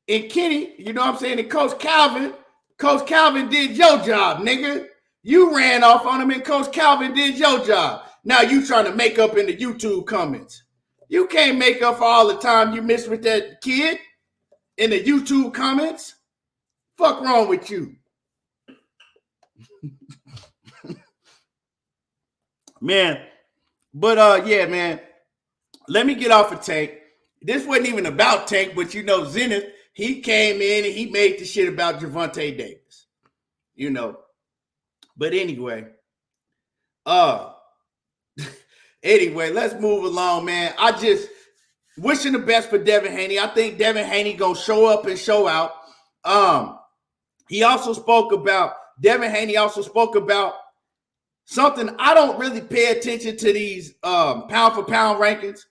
And Kenny, you know what I'm saying? And Coach Calvin did your job, nigga. You ran off on him and Coach Calvin did your job. Now you trying to make up in the YouTube comments. You can't make up for all the time you missed with that kid in the YouTube comments. Fuck wrong with you? Man, but yeah, man. Let me get off of Tank. This wasn't even about Tank, but you know, Zenith, he came in and he made the shit about Gervonta Davis. You know. But anyway, anyway, let's move along, man. I just wishing the best for Devin Haney. I think Devin Haney gonna show up and show out. Devin Haney also spoke about something. I don't really pay attention to these pound for pound rankings.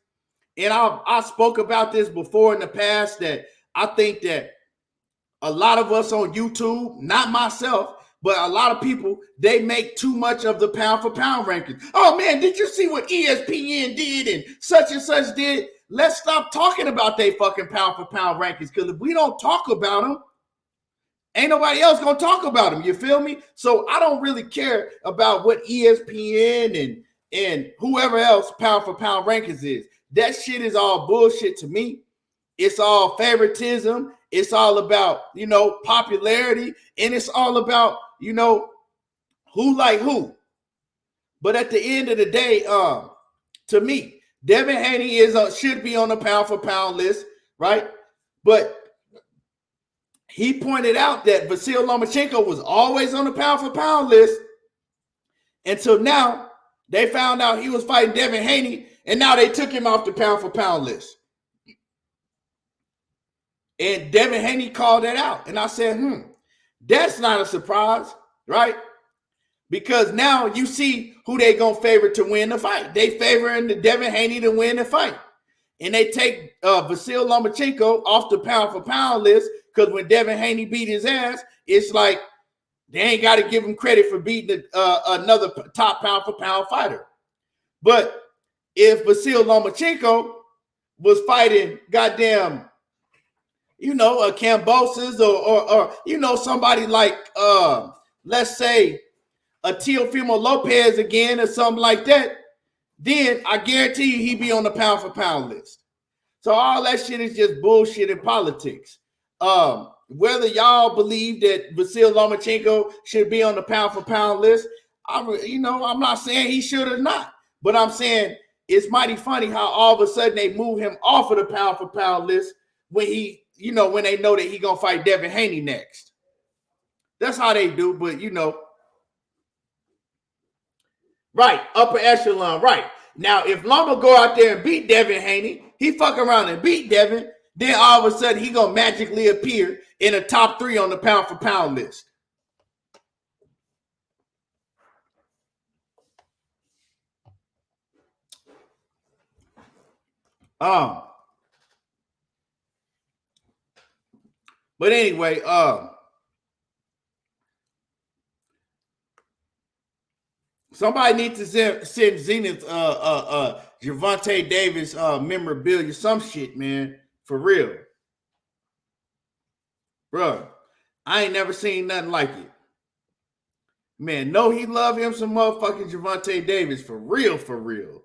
And I spoke about this before in the past that I think that a lot of us on YouTube, not myself, but a lot of people, they make too much of the pound for pound rankings. Oh man, did you see what ESPN did and such did? Let's stop talking about they fucking pound for pound rankings, because if we don't talk about them, ain't nobody else gonna talk about them. You feel me? So I don't really care about what ESPN and whoever else pound for pound rankings is. That shit is all bullshit to me. It's all favoritism. It's all about, you know, popularity, and it's all about, you know, who like who. But at the end of the day, to me, Devin Haney should be on the pound for pound list, right? But he pointed out that Vasyl Lomachenko was always on the pound for pound list until now. They found out he was fighting Devin Haney, and now they took him off the pound for pound list. And Devin Haney called that out. And I said, that's not a surprise, right? Because now you see who they going to favor to win the fight. They favoring the Devin Haney to win the fight. And they take Vasyl Lomachenko off the pound for pound list, because when Devin Haney beat his ass, it's like they ain't got to give him credit for beating another top pound for pound fighter. But if Vasyl Lomachenko was fighting goddamn, you know, a Cambosis or you know, somebody like let's say a Teofimo Lopez again or something like that, then I guarantee you he'd be on the pound for pound list. So all that shit is just bullshit in politics. Whether y'all believe that Vasyl Lomachenko should be on the pound for pound list, I'm not saying he should or not, but I'm saying it's mighty funny how all of a sudden they move him off of the pound for pound list when when they know that he gonna fight Devin Haney next. That's how they do, but you know. Right, upper echelon, right. Now, if Loma go out there and beat Devin Haney, he fuck around and beat Devin, then all of a sudden he gonna magically appear in the top 3 on the pound for pound list. But anyway, somebody needs to send Zenith Gervonta Davis memorabilia, some shit, man, for real. Bruh, I ain't never seen nothing like it. Man, no, he love him some motherfucking Gervonta Davis, for real, for real.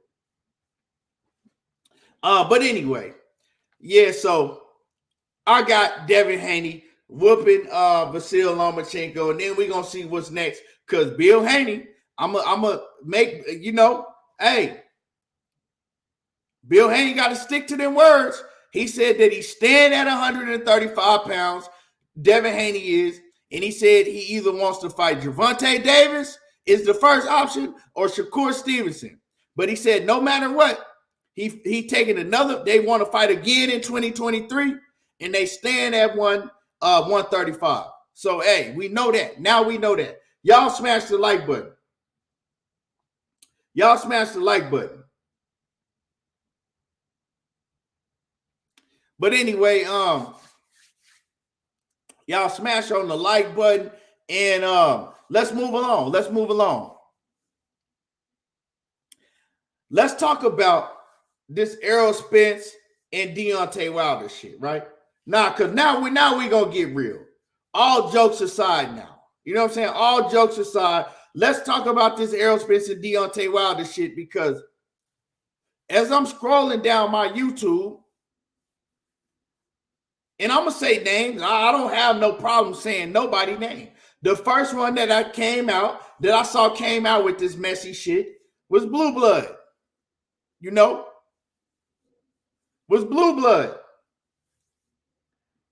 But anyway, yeah, so I got Devin Haney whooping Vasyl Lomachenko, and then we're gonna see what's next. Because Bill Haney, I'm gonna make, hey, Bill Haney got to stick to them words. He said that he's staying at 135 pounds. Devin Haney is. And he said he either wants to fight Gervonta Davis is the first option or Shakur Stevenson. But he said no matter what, he taking another. They want to fight again in 2023, and they stand at 135. So, hey, we know that. Now we know that. Y'all smash the like button. Y'all smash the like button. But anyway, y'all smash on the like button, and let's move along. Let's move along. Let's talk about this Errol Spence and Deontay Wilder shit, right? Because now we gonna get real. All jokes aside now. You know what I'm saying? All jokes aside, let's talk about this Errol Spence and Deontay Wilder shit, because as I'm scrolling down my YouTube, and I'm going to say names. I don't have no problem saying nobody's name. The first one that I saw came out with this messy shit was Blue Blood. You know? Was Blue Blood.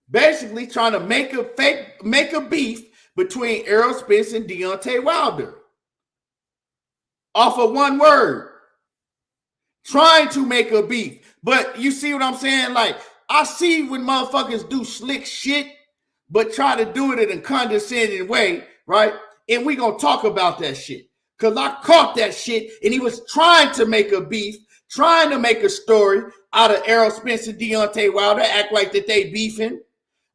Basically trying to make a beef between Errol Spence and Deontay Wilder. Off of one word. Trying to make a beef. But you see what I'm saying? Like, I see when motherfuckers do slick shit, but try to do it in a condescending way, right? And we gonna talk about that shit. Because I caught that shit, and he was trying to make a beef, trying to make a story out of Errol Spence and Deontay Wilder, act like that they beefing.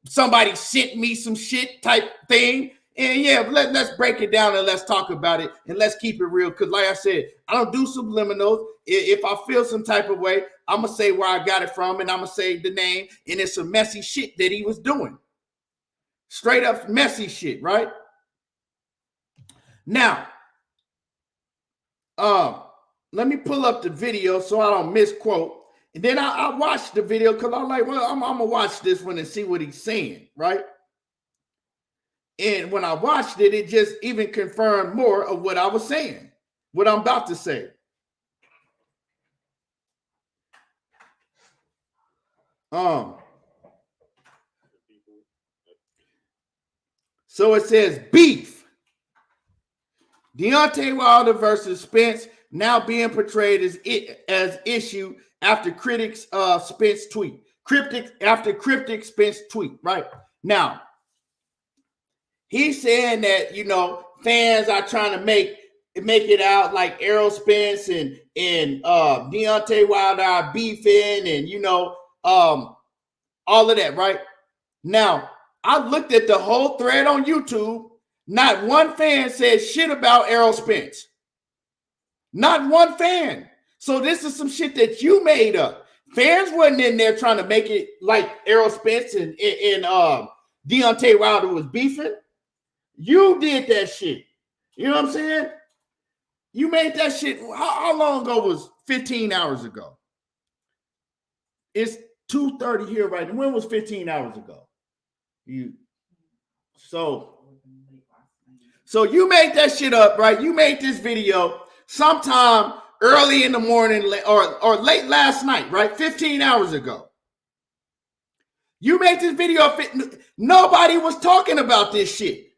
Somebody sent me some shit type thing. And yeah, let's break it down and let's talk about it, and let's keep it real. Because like I said, I don't do subliminals. If I feel some type of way, I'm going to say where I got it from, and I'm going to say the name, and it's some messy shit that he was doing. Straight up messy shit, right? Now, let me pull up the video so I don't misquote. And then I watched the video because I'm like, well, I'm going to watch this one and see what he's saying, right? And when I watched it, it just even confirmed more of what I was saying, what I'm about to say. So it says beef. Deontay Wilder versus Spence now being portrayed as issue after critics Spence tweet. Cryptic Spence tweet, right? Now, he's saying that, you know, fans are trying to make it out like Errol Spence and Deontay Wilder are beefing, and, you know, all of that, right? Now, I looked at the whole thread on YouTube. Not one fan said shit about Errol Spence. Not one fan. So this is some shit that you made up. Fans wasn't in there trying to make it like Errol Spence and Deontay Wilder was beefing. You did that shit. You know what I'm saying? You made that shit. How long ago was 15 hours ago? It's 2:30 here right now. When was 15 hours ago? So you made that shit up, right? You made this video sometime early in the morning or late last night, right? 15 hours ago. You made this video. Nobody was talking about this shit.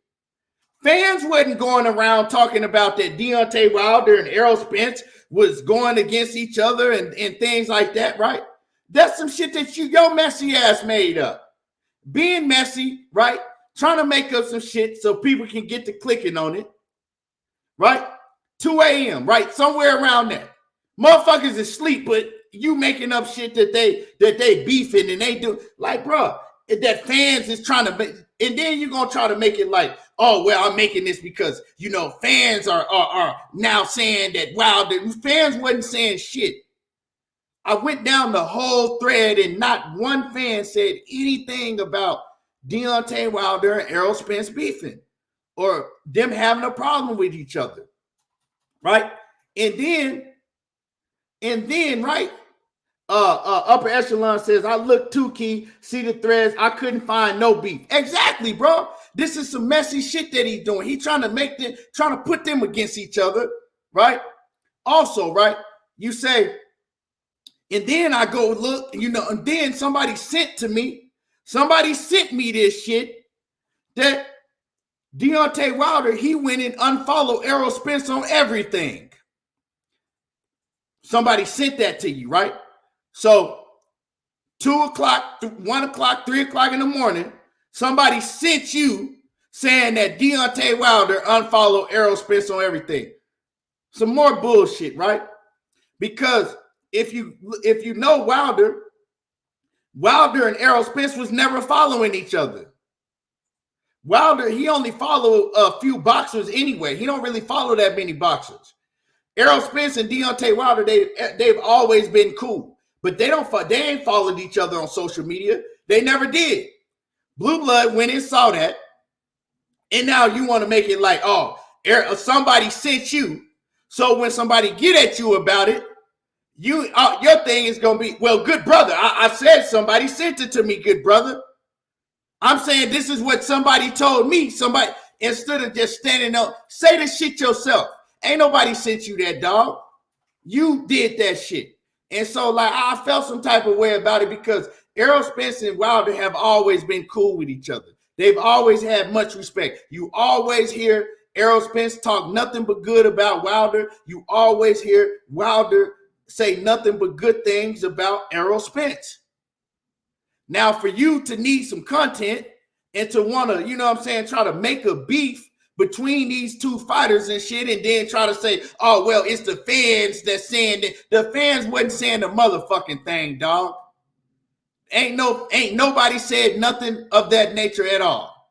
Fans wasn't going around talking about that Deontay Wilder and Errol Spence was going against each other and things like that, right? That's some shit that your messy ass made up. Being messy, right? Trying to make up some shit so people can get to clicking on it, right? 2 a.m., right? Somewhere around there. Motherfuckers is asleep, but you making up shit that they beefing and they do. Like, bro, that fans is trying to make, and then you're going to try to make it like, oh, well, I'm making this because, you know, fans are now saying that Wilder. Fans wasn't saying shit. I went down the whole thread and not one fan said anything about Deontay Wilder and Errol Spence beefing or them having a problem with each other, right? And then, right? Upper Echelon says, I looked too, Key, see the threads, I couldn't find no beef. Exactly, bro. This is some messy shit that he's doing. He's trying to put them against each other, right? Also, right? You say, And then I go look, and then somebody sent me this shit that Deontay Wilder, he went and unfollowed Errol Spence on everything. Somebody sent that to you, right? So 2 o'clock, 1 o'clock, 3 o'clock in the morning, somebody sent you saying that Deontay Wilder unfollowed Errol Spence on everything. Some more bullshit, right? Because if you know Wilder and Errol Spence was never following each other. Wilder, he only followed a few boxers anyway. He don't really follow that many boxers. Errol Spence and Deontay Wilder, they've always been cool, but they ain't followed each other on social media. They never did. Blue Blood went and saw that, and now you want to make it like, oh, somebody sent you. So when somebody get at you about it, your thing is gonna be, well, good brother. I said somebody sent it to me, good brother. I'm saying this is what somebody told me. Somebody, instead of just standing up, say the shit yourself. Ain't nobody sent you that, dog. You did that shit. And so, like, I felt some type of way about it because Errol Spence and Wilder have always been cool with each other. They've always had much respect. You always hear Errol Spence talk nothing but good about Wilder. You always hear Wilder say nothing but good things about Errol Spence. Now, for you to need some content and to want to, try to make a beef between these two fighters and shit, and then try to say, oh, well, it's the fans that's saying that. The fans wasn't saying the motherfucking thing, dog. Ain't nobody said nothing of that nature at all.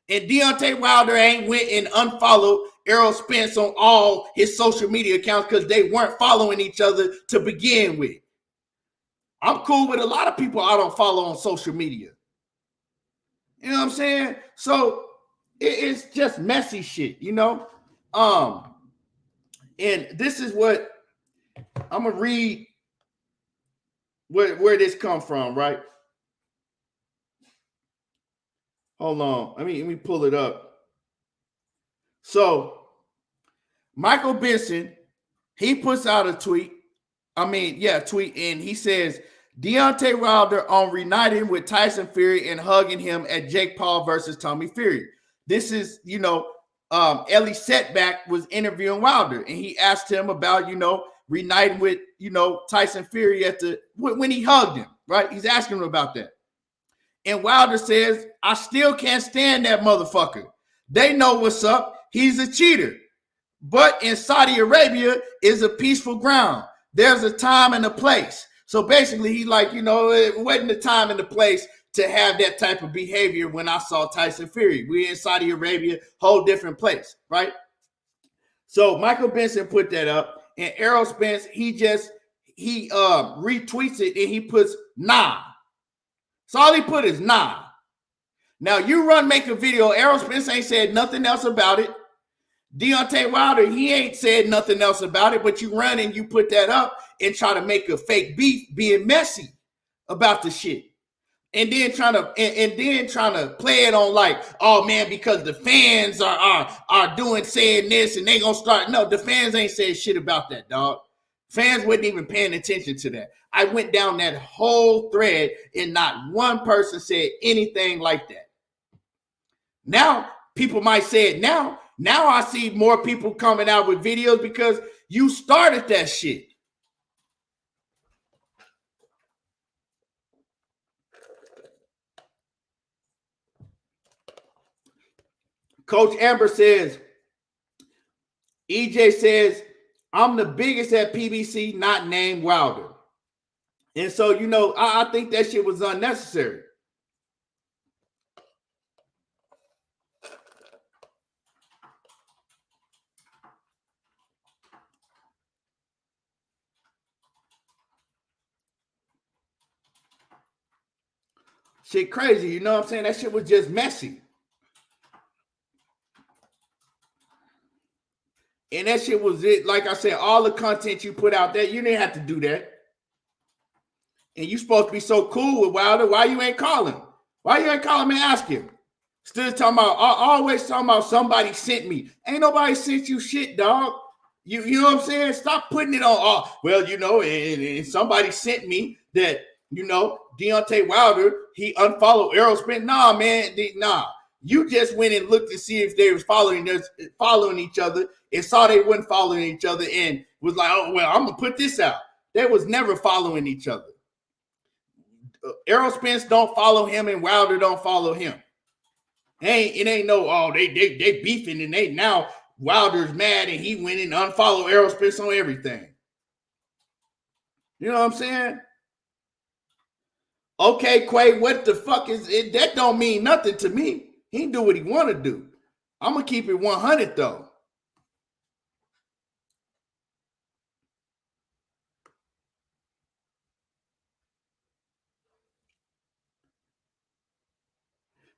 And Deontay Wilder ain't went and unfollowed Errol Spence on all his social media accounts because they weren't following each other to begin with. I'm cool with a lot of people I don't follow on social media. You know what I'm saying? So it's just messy shit, And this is what I'm gonna read where this come from, right? Hold on. Let me pull it up. So Michael Benson, he puts out a tweet. Tweet, and he says, Deontay Wilder on reuniting with Tyson Fury and hugging him at Jake Paul versus Tommy Fury. This is, Ellie Setback was interviewing Wilder, and he asked him about, reuniting with, Tyson Fury when he hugged him, right? He's asking him about that. And Wilder says, I still can't stand that motherfucker. They know what's up. He's a cheater. But in Saudi Arabia is a peaceful ground. There's a time and a place. So basically, he it wasn't the time and the place to have that type of behavior when I saw Tyson Fury. We're in Saudi Arabia, whole different place, right? So Michael Benson put that up, and Errol Spence, he retweets it, and he puts, nah. So all he put is, nah. Now, make a video. Errol Spence ain't said nothing else about it. Deontay Wilder, he ain't said nothing else about it, but you run and you put that up and try to make a fake beef being messy about the shit. And then trying to play it on like, oh man, because the fans are saying this and they gonna start. No, the fans ain't said shit about that, dog. Fans wasn't even paying attention to that. I went down that whole thread and not one person said anything like that. Now, people might say it now. Now I see more people coming out with videos because you started that shit. Coach Amber says, EJ says, I'm the biggest at PBC, not named Wilder. And so, I think that shit was unnecessary. Shit crazy, you know what I'm saying? That shit was just messy. And that shit was it. Like I said, all the content you put out there, you didn't have to do that. And you supposed to be so cool with Wilder. Why you ain't calling? Why you ain't calling me and ask him? Still talking about, always talking about somebody sent me. Ain't nobody sent you shit, dog. You know what I'm saying? Stop putting it on. Oh, well, and somebody sent me that, Deontay Wilder, he unfollowed Errol Spence. Nah, man, nah. You just went and looked to see if they was following each other and saw they wasn't following each other and was like, oh, well, I'm going to put this out. They was never following each other. Errol Spence don't follow him and Wilder don't follow him. It ain't no, oh, they beefing and they now Wilder's mad and he went and unfollowed Errol Spence on everything. You know what I'm saying? Okay, Quay, what the fuck is it? That don't mean nothing to me. He do what he want to do. I'm going to keep it 100 though.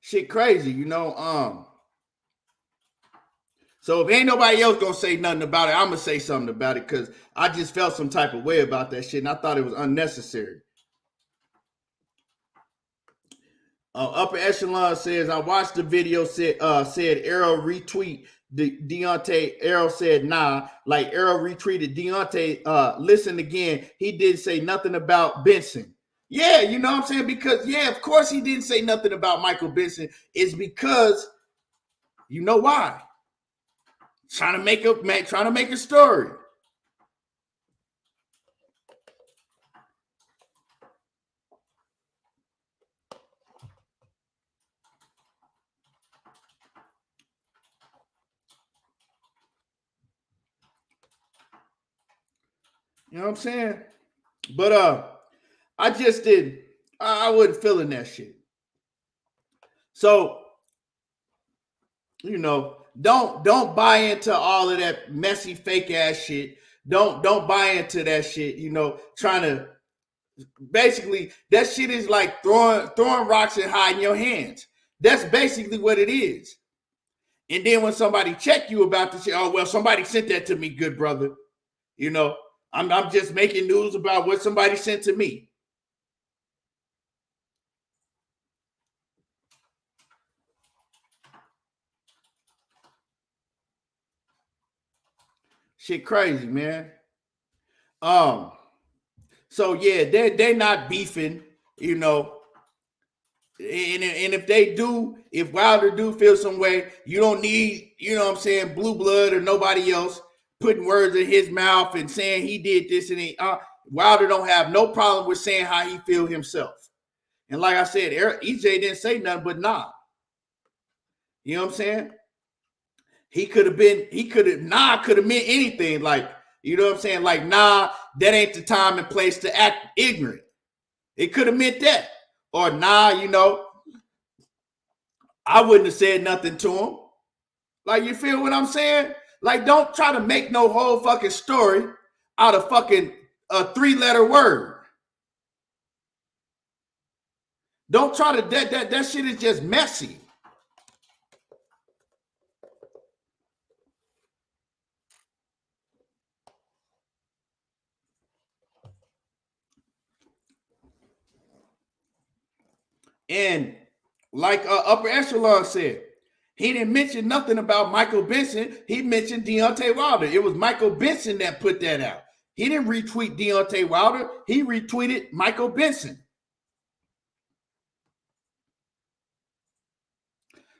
Shit crazy, So if ain't nobody else gonna say nothing about it, I'm gonna say something about it because I just felt some type of way about that shit and I thought it was unnecessary. Upper Echelon says, I watched the video, said Errol retweet Deontay. Errol said, nah, like Errol retweeted Deontay. Listen again, he didn't say nothing about Benson. Yeah, you know what I'm saying? Because, yeah, of course he didn't say nothing about Michael Benson. It's because, you know why? Trying to make a story. You know what I'm saying? But I just didn't. I wasn't feeling that shit. So, don't buy into all of that messy fake ass shit. Don't buy into that shit. Trying to basically that shit is like throwing rocks and hiding your hands. That's basically what it is. And then when somebody check you about the shit, oh well, somebody sent that to me, good brother. I'm just making news about what somebody sent to me. Shit crazy, man. So yeah, they're not beefing, And if they do, if Wilder do feel some way, you don't need, blue blood or nobody else putting words in his mouth and saying he did this and Wilder don't have no problem with saying how he feel himself. And like I said, EJ didn't say nothing but nah. You know what I'm saying? Nah could have meant anything. Like, you know what I'm saying? Like, nah, that ain't the time and place to act ignorant. It could have meant that. Or nah, I wouldn't have said nothing to him. Like, you feel what I'm saying? Like, don't try to make no whole fucking story out of fucking a 3-letter word. Don't try to that shit is just messy. And like Upper Echelon said, he didn't mention nothing about Michael Benson. He mentioned Deontay Wilder. It was Michael Benson that put that out. He didn't retweet Deontay Wilder. He retweeted Michael Benson.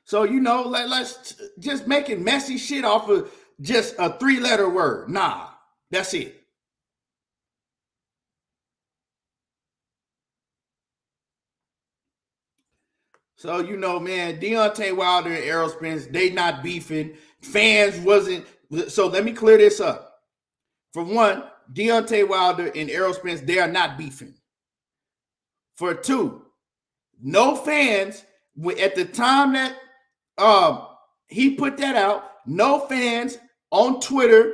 So, let's just making messy shit off of just a 3-letter word. Nah, that's it. So, man, Deontay Wilder and Errol Spence, they not beefing. Fans wasn't. So let me clear this up. For one, Deontay Wilder and Errol Spence, they are not beefing. For two, no fans, at the time that he put that out, no fans on Twitter,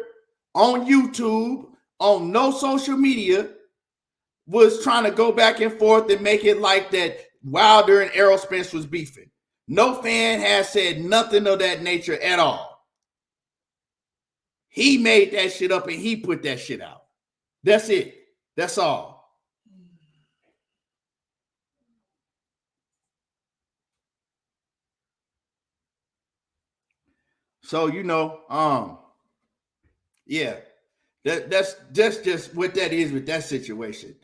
on YouTube, on no social media was trying to go back and forth and make it like that Wilder and Errol Spence was beefing. No fan has said nothing of that nature at all. He made that shit up and he put that shit out. That's it. That's all. So, Yeah, that's just what that is with that situation.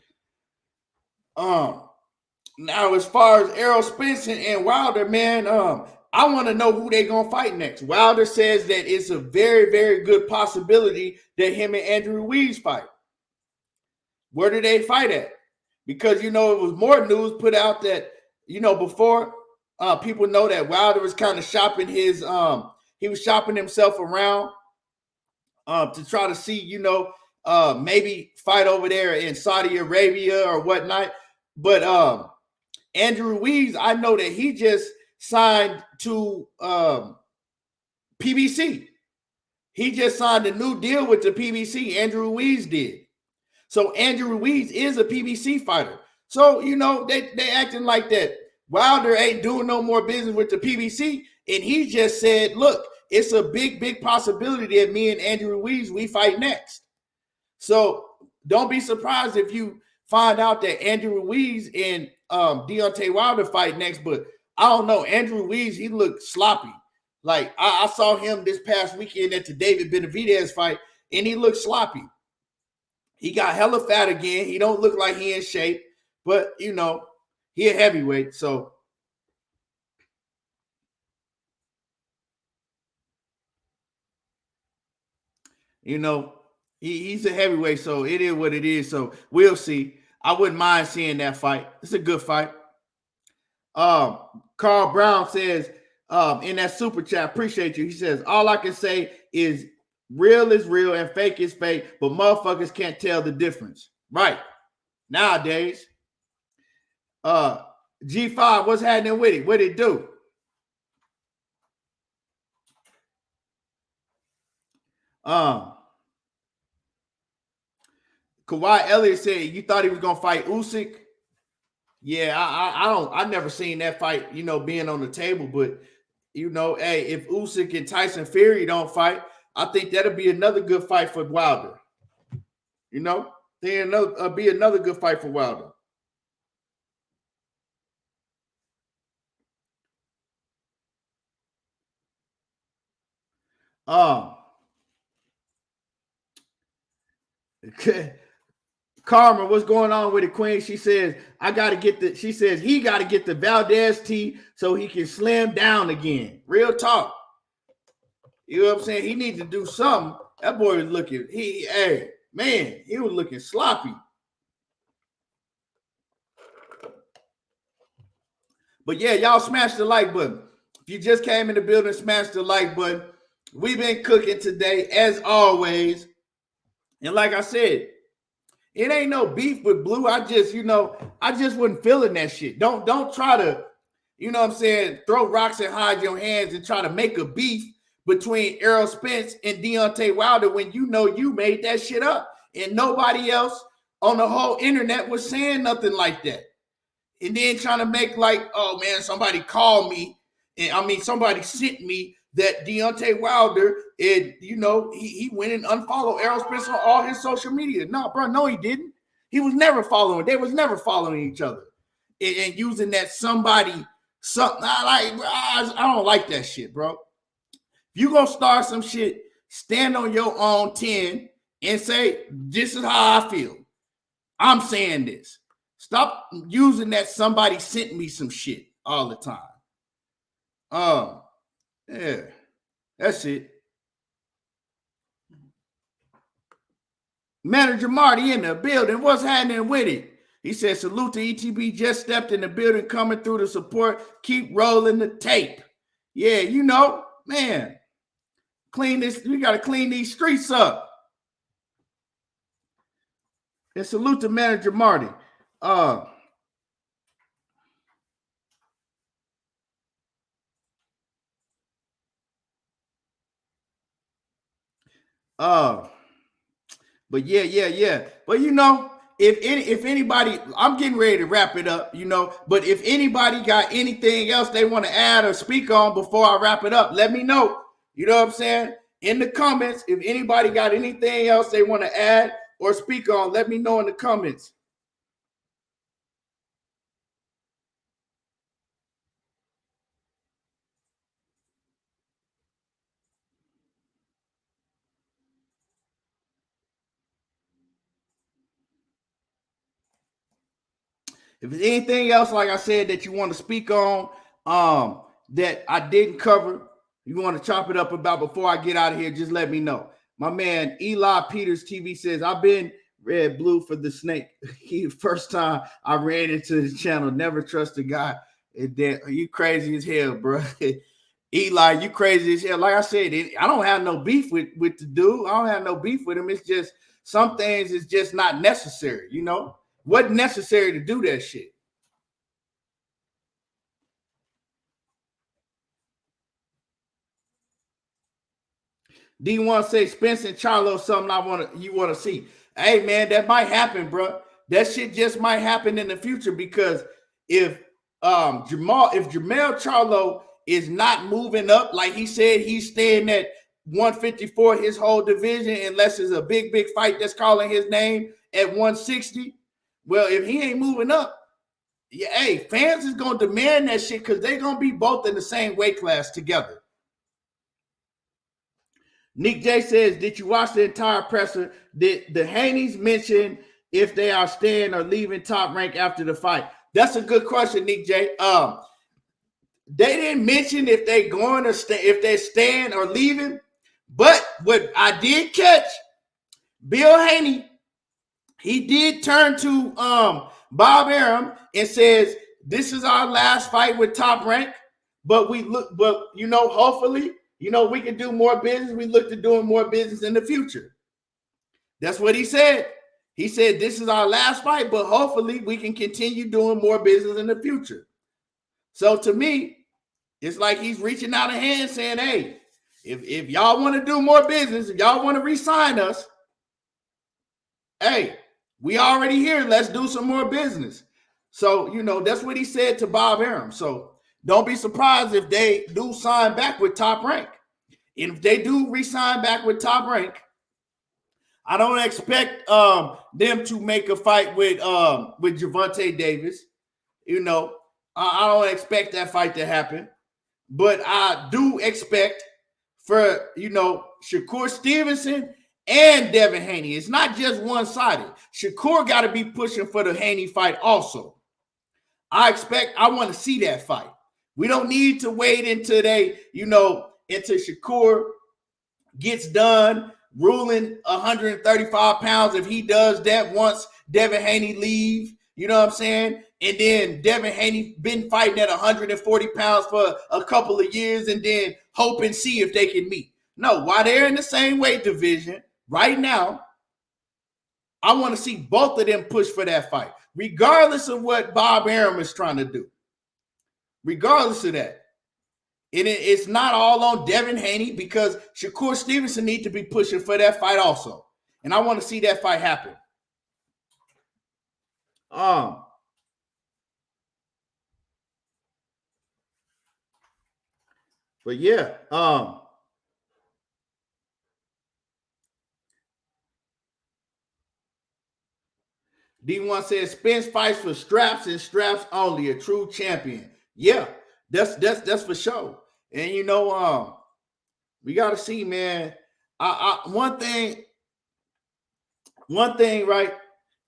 Um, Now as far as Errol Spence and Wilder, man, I want to know who they gonna fight next. Wilder says that it's a very, very good possibility that him and Andrew Ruiz fight. Where do they fight at? Because it was more news put out that before people know that Wilder was kind of shopping he was shopping himself around to try to see maybe fight over there in Saudi Arabia or whatnot. But Andrew Ruiz, I know that he just signed to PBC. He just signed a new deal with the PBC. Andrew Ruiz did. So Andrew Ruiz is a PBC fighter. So, they acting like that. Wilder ain't doing no more business with the PBC. And he just said, look, it's a big, big possibility that me and Andrew Ruiz, we fight next. So don't be surprised if you find out that Andrew Ruiz and Deontay Wilder fight next. But I don't know. Andrew Ruiz, he looked sloppy. Like I saw him this past weekend at the David Benavidez fight, and he looked sloppy. He got hella fat again. He don't look like he in shape, but he a heavyweight. So he's a heavyweight. So it is what it is. So we'll see. I wouldn't mind seeing that fight. It's a good fight. Carl Brown says in that super chat, appreciate you. He says, all I can say is real is real and fake is fake, but motherfuckers can't tell the difference. Right. Nowadays. G5, what's happening with it? What it do? Kawhi Elliott said you thought he was gonna fight Usyk. Yeah, I never seen that fight, being on the table, but hey, if Usyk and Tyson Fury don't fight, I think that'll be another good fight for Wilder. Be another good fight for Wilder. Karma, what's going on with it, Queen? She says, he got to get the Valdez T so he can slim down again. Real talk. You know what I'm saying? He needs to do something. That boy was looking, he was looking sloppy. But yeah, y'all smash the like button. If you just came in the building, smash the like button. We've been cooking today, as always. And like I said, it ain't no beef with Blue. I just wasn't feeling that shit. Don't try to, throw rocks and hide your hands and try to make a beef between Errol Spence and Deontay Wilder when you made that shit up. And nobody else on the whole internet was saying nothing like that. And then trying to make like, oh man, somebody called me. And somebody sent me that Deontay Wilder, he went and unfollowed Errol Spence on all his social media. No, bro, no, he didn't. He was never following. They was never following each other and using that something. I don't like that shit, bro. If you gonna start some shit, stand on your own 10 and say, this is how I feel. I'm saying this. Stop using that somebody sent me some shit all the time. Yeah, that's it. Manager Marty in the building. What's happening with it? He said, salute to ETB, just stepped in the building, coming through to support. Keep rolling the tape. Yeah, man, clean this. We got to clean these streets up. And salute to Manager Marty. But yeah. But if anybody, I'm getting ready to wrap it up, but if anybody got anything else they want to add or speak on before I wrap it up, let me know. You know what I'm saying? In the comments, if anybody got anything else they want to add or speak on, let me know in the comments. If there's anything else, like I said, that you want to speak on, that I didn't cover, you want to chop it up about before I get out of here, just let me know. My man Eli Peters TV says, I've been red blue for the snake. First time I ran into the channel, never trust a guy. You crazy as hell, bro. Eli, you crazy as hell. Like I said, I don't have no beef with the dude. I don't have no beef with him. It's just some things is just not necessary, you know? Wasn't necessary to do that shit. D1 say Spence and Charlo something you want to see. Hey man, that might happen, bro. That shit just might happen in the future because if Jermall Charlo is not moving up like he said, he's staying at 154 his whole division unless it's a big fight that's calling his name at 160. Well, if he ain't moving up, yeah, hey, fans is gonna demand that shit because they're gonna be both in the same weight class together. Nick J says, did you watch the entire presser? Did the Haneys mention if they are staying or leaving Top Rank after the fight? That's a good question, Nick J. They didn't mention if they going or if they're staying or leaving. But what I did catch, Bill Haney, he did turn to Bob Arum and says, this is our last fight with Top Rank, but hopefully, we can do more business. We look to doing more business in the future. That's what he said. He said, this is our last fight, but hopefully we can continue doing more business in the future. So to me, it's like he's reaching out a hand saying, hey, if y'all want to do more business, if y'all want to re-sign us, hey, we already here. Let's do some more business. So, that's what he said to Bob Arum. So don't be surprised if they do sign back with Top Rank. And if they do re-sign back with Top Rank, I don't expect them to make a fight with Gervonta Davis. I don't expect that fight to happen. But I do expect for, Shakur Stevenson and Devin Haney. It's not just one-sided. Shakur got to be pushing for the Haney fight also. I want to see that fight. We don't need to wait until until Shakur gets done ruling 135 pounds. If he does that once Devin Haney leave, you know what I'm saying? And then Devin Haney been fighting at 140 pounds for a couple of years and then hope and see if they can meet. No, while they're in the same weight division right now, I want to see both of them push for that fight, regardless of what Bob Arum is trying to do. Regardless of that. And it's not all on Devin Haney because Shakur Stevenson needs to be pushing for that fight also. And I want to see that fight happen. But yeah, D1 says Spence fights for straps and straps only, a true champion. Yeah, that's for sure. And we gotta see, man. One thing, right?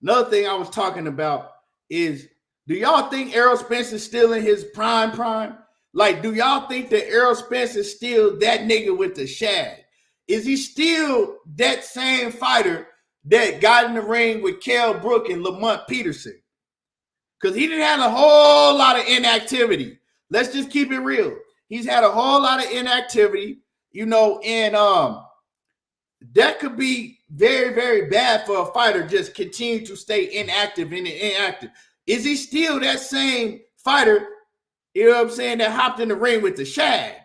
Another thing I was talking about is, do y'all think Errol Spence is still in his prime? Like, do y'all think that Errol Spence is still that nigga with the shag? Is he still that same fighter that got in the ring with Kell Brook and Lamont Peterson? Because he didn't have a whole lot of inactivity. Let's just keep it real. He's had a whole lot of inactivity, and that could be very, very bad for a fighter. Just continue to stay inactive. Is he still that same fighter, you know what I'm saying, that hopped in the ring with the shag?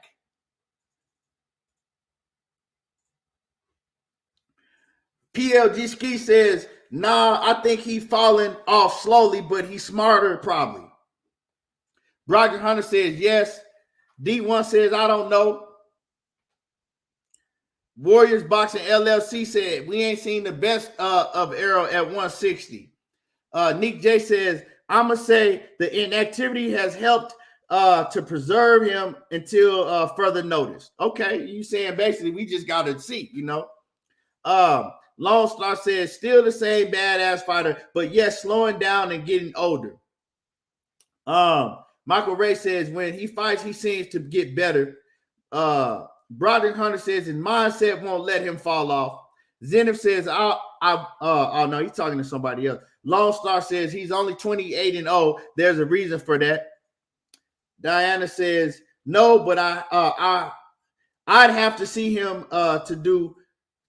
PLG Ski says, nah, I think he's falling off slowly, but he's smarter probably. Roger Hunter says, yes. D1 says, I don't know. Warriors Boxing LLC said, we ain't seen the best of Errol at 160. Nick J says, I'm going to say the inactivity has helped to preserve him until further notice. Okay, you saying basically we just got to see, Lone Star says, still the same badass fighter, but yes, slowing down and getting older. Michael Ray says when he fights, he seems to get better. Broderick Hunter says his mindset won't let him fall off. Zenith says, oh no, he's talking to somebody else. Lone Star says he's only 28-0. There's a reason for that. Diana says no, but I'd have to see him to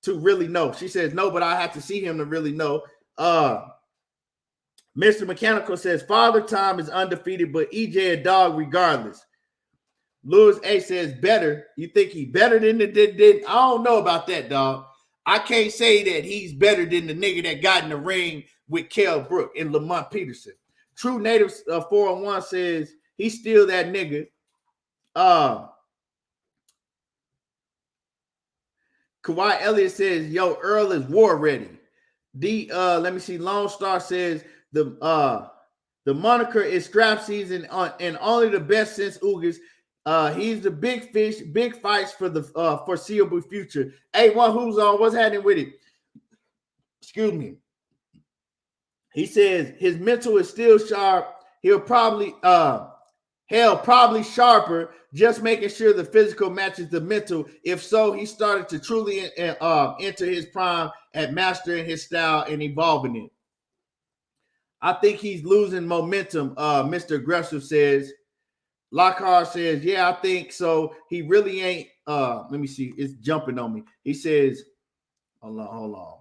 really know. She says no, but I have to see him to really know. Mr. Mechanical says Father Time is undefeated, but EJ a dog regardless. Lewis A says better. You think he better than the did? I don't know about that, dog. I can't say that he's better than the nigga that got in the ring with Kell Brook and Lamont Peterson. True Native 401 says he's still that nigga. Kawhi Elliott says, yo, Earl is war ready. Let me see. Lone Star says the moniker is strap season and only the best since Ugas. He's the big fish, big fights for the foreseeable future. Hey, who's on? What's happening with it? Excuse me. He says his mental is still sharp. He'll probably sharper, just making sure the physical matches the mental. If so, he started to truly enter his prime at mastering his style and evolving it. I think he's losing momentum, Mr. Aggressive says. Lockhart says, yeah, I think so. He really ain't. Let me see. It's jumping on me. He says, hold on.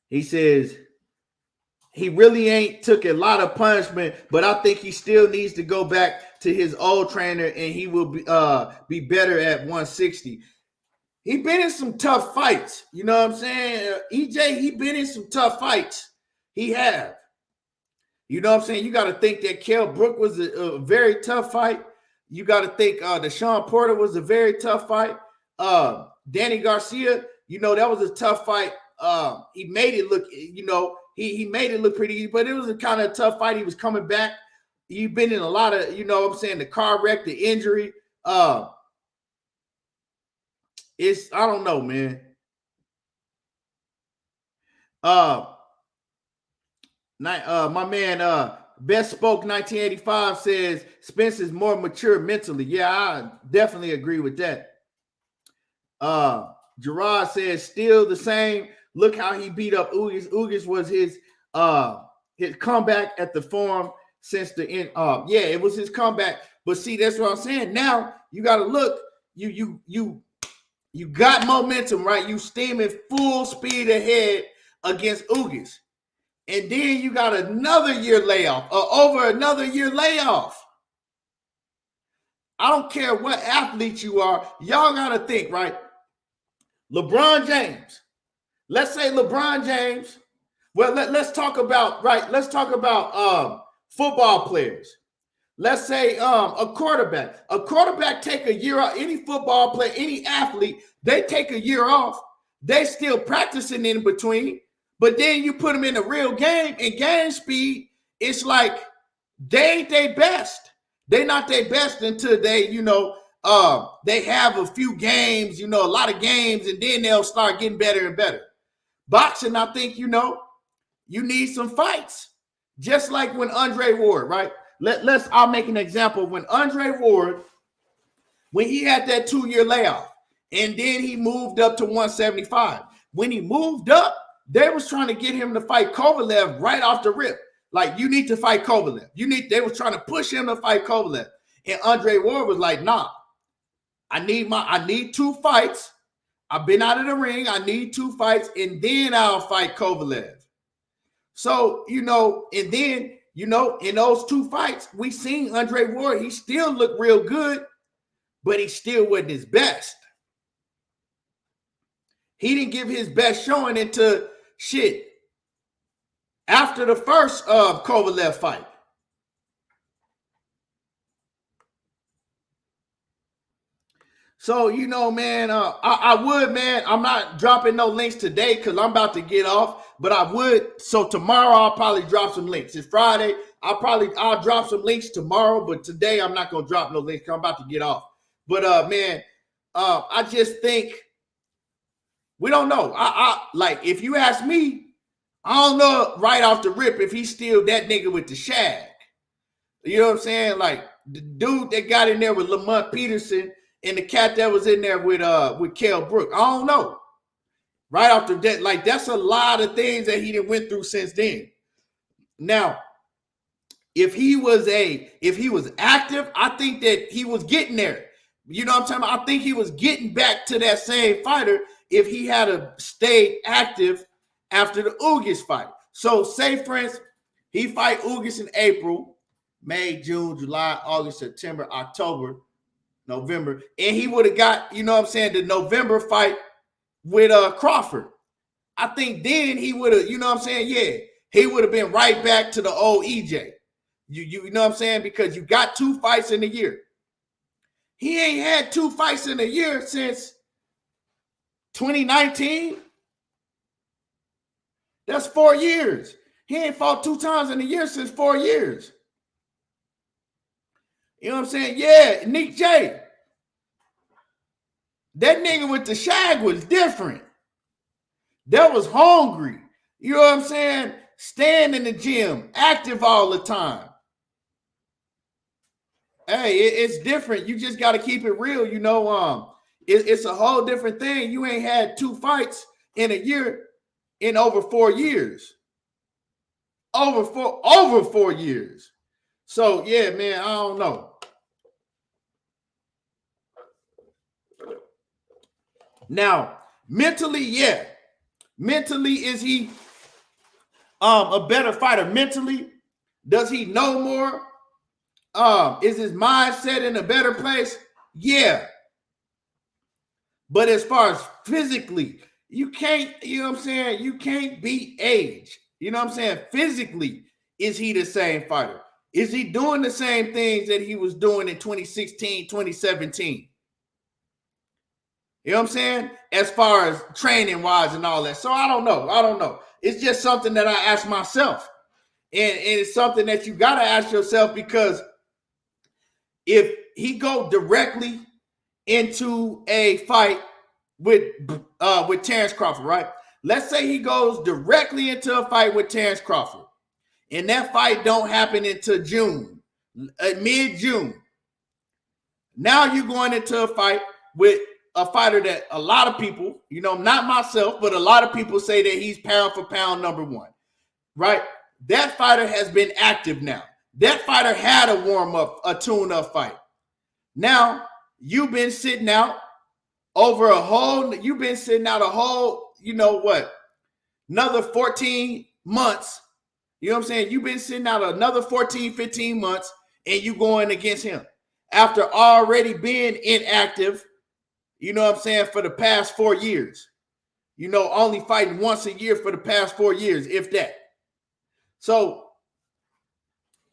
He says, he really ain't took a lot of punishment, but I think he still needs to go back to his old trainer and he will be better at 160. He been in some tough fights. You know what I'm saying? EJ, he been in some tough fights. He have. You know what I'm saying? You got to think that Kell Brook was a very tough fight. You got to think the Sean Porter was a very tough fight. Danny Garcia, that was a tough fight. He made it look, he made it look pretty easy, but it was a kind of tough fight. He was coming back. You've been in a lot of, the car wreck, the injury. I don't know, man. My man, Best Spoke 1985 says Spence is more mature mentally. Yeah, I definitely agree with that. Gerard says still the same. Look how he beat up Ugas. Ugas was his comeback at the Forum since the end. Yeah, it was his comeback. But see, that's what I'm saying. Now you got to look. You got momentum, right? You steaming full speed ahead against Ugas. And then you got another year layoff, over another year layoff. I don't care what athlete you are. Y'all got to think, right? LeBron James. Let's say LeBron James. Well, let's talk about, right? Let's talk about football players. Let's say a quarterback. A quarterback take a year off. Any football player, any athlete, they take a year off. They still practicing in between. But then you put them in a real game and game speed, it's like they ain't their best. They not their best until they, they have a few games, a lot of games, and then they'll start getting better and better. Boxing, I think, you need some fights. Just like when Andre Ward, right? I'll make an example. When Andre Ward, when he had that 2-year layoff, and then he moved up to 175. When he moved up, they was trying to get him to fight Kovalev right off the rip. Like, you need to fight Kovalev. They was trying to push him to fight Kovalev. And Andre Ward was like, nah, I need 2 fights. I've been out of the ring. I need 2 fights, and then I'll fight Kovalev. So, and then, in those 2 fights, we seen Andre Ward. He still looked real good, but he still wasn't his best. He didn't give his best showing into shit after the first Kovalev fight. So, man, I would, man, I'm not dropping no links today because I'm about to get off, but I would. So tomorrow I'll probably drop some links. It's Friday. I'll drop some links tomorrow, but today I'm not going to drop no links because I'm about to get off. But, man, I just think, we don't know. I like, if you ask me, I don't know right off the rip if he's still that nigga with the shag. You know what I'm saying? Like the dude that got in there with Lamont Peterson and the cat that was in there with Kell Brook. I don't know. Right off the debt, like that's a lot of things that he done went through since then. Now, if he was active, I think that he was getting there. You know what I'm talking about? I think he was getting back to that same fighter if he had stayed active after the Ugas fight. So say, for instance, he fight Ugas in April, May, June, July, August, September, October, November, and he would have got, you know what I'm saying, the November fight with Crawford. I think then he would have, you know what I'm saying, yeah, he would have been right back to the old EJ. You know what I'm saying? Because you got 2 fights in a year. He ain't had 2 fights in a year since 2019. That's 4 years. He ain't fought 2 times in a year since 4 years. You know what I'm saying? Yeah, Nick J. That nigga with the shag was different. That was hungry. You know what I'm saying? Staying in the gym, active all the time. Hey, it's different. You just got to keep it real. You know, it's a whole different thing. You ain't had 2 fights in a year in over 4 years. Over 4 years. So, yeah, man, I don't know. Now, mentally, yeah. Mentally, is he a better fighter? Mentally, does he know more? Is his mindset in a better place? Yeah. But as far as physically, you can't, you know what I'm saying? You can't beat age. You know what I'm saying? Physically, is he the same fighter? Is he doing the same things that he was doing in 2016, 2017? You know what I'm saying? As far as training wise and all that. So I don't know. It's just something that I ask myself. And it's something that you got to ask yourself, because if he go directly into a fight with Terrence Crawford, right? Let's say he goes directly into a fight with Terrence Crawford, and that fight don't happen until June, mid-June. Now you're going into a fight with a fighter that a lot of people, you know, not myself, but a lot of people say that he's pound for pound #1, right? That fighter has been active now. That fighter had a warm-up, a tune-up fight. Now, you've been sitting out you know what, another 14 months. You know what I'm saying? You've been sitting out another 14, 15 months, and you going against him after already being inactive, you know what I'm saying, for the past 4 years. You know, only fighting once a year for the past 4 years, if that. So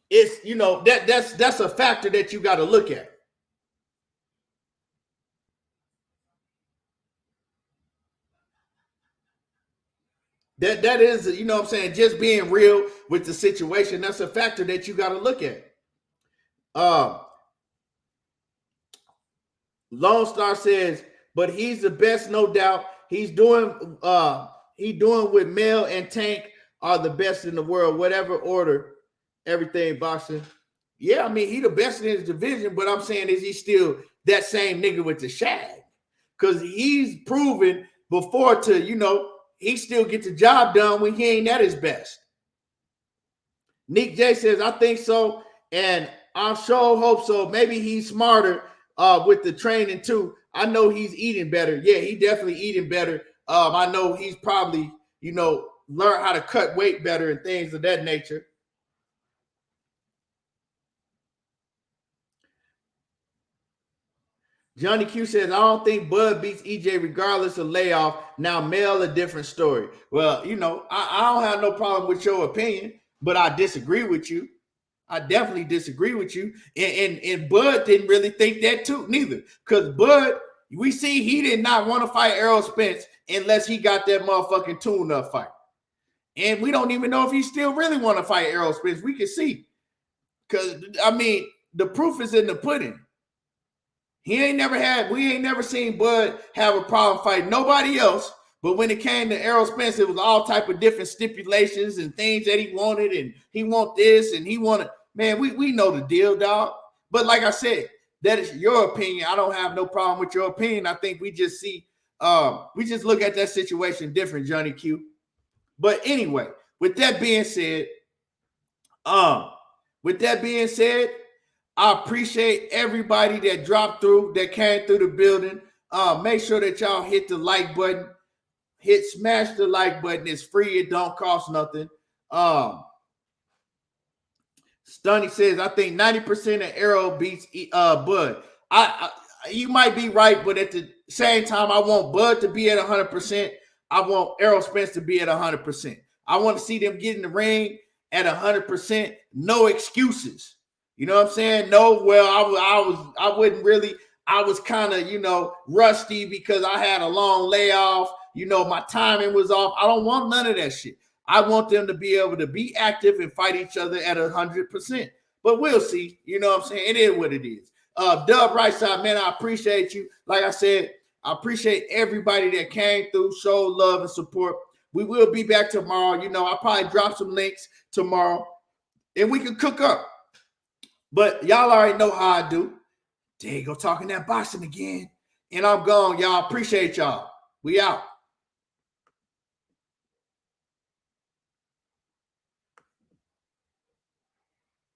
it's, you know, that's a factor that you got to look at. That is, you know what I'm saying, just being real with the situation. That's a factor that you got to look at. Lone Star says, but he's the best, no doubt. He's doing with Mel and Tank are the best in the world, whatever order, everything boxing. Yeah, I mean, he the best in his division, but I'm saying, is he still that same nigga with the shag? Because he's proven before to, you know, he still gets the job done when he ain't at his best. Nick J says, I think so, and I sure hope so. Maybe he's smarter with the training too. I know he's eating better. Yeah, he definitely eating better. I know he's probably, you know, learned how to cut weight better and things of that nature. Johnny Q says, I don't think Bud beats EJ regardless of layoff. Now, Mel, a different story. Well, you know, I don't have no problem with your opinion, but I disagree with you. I definitely disagree with you. And Bud didn't really think that too, neither. Because Bud, we see he did not want to fight Errol Spence unless he got that motherfucking tune-up fight. And we don't even know if he still really want to fight Errol Spence. We can see. Because, I mean, the proof is in the pudding. We ain't never seen Bud have a problem fighting nobody else. But when it came to Errol Spence, it was all type of different stipulations and things that he wanted. And he want this and he wanted. man, we know the deal, dog. But like I said, that is your opinion. I don't have no problem with your opinion. I think we just see, we just look at that situation different, Johnny Q. But anyway, with that being said, I appreciate everybody that dropped through, that came through the building. Make sure that y'all hit the like button. Smash the like button. It's free. It don't cost nothing. Stunny says, I think 90% of Errol beats Bud. You might be right, but at the same time, I want Bud to be at 100%. I want Errol Spence to be at 100%. I want to see them get in the ring at 100%. No excuses. You know what I'm saying? No, well, I wouldn't really. I was kind of, rusty because I had a long layoff. My timing was off. I don't want none of that shit. I want them to be able to be active and fight each other at 100%. But we'll see. You know what I'm saying? It is what it is. Dub Right Side, man, I appreciate you. Like I said, I appreciate everybody that came through, showed love and support. We will be back tomorrow. I'll probably drop some links tomorrow, and we can cook up. But y'all already know how I do. There you go, talking that boxing again. And I'm gone, y'all. Appreciate y'all. We out.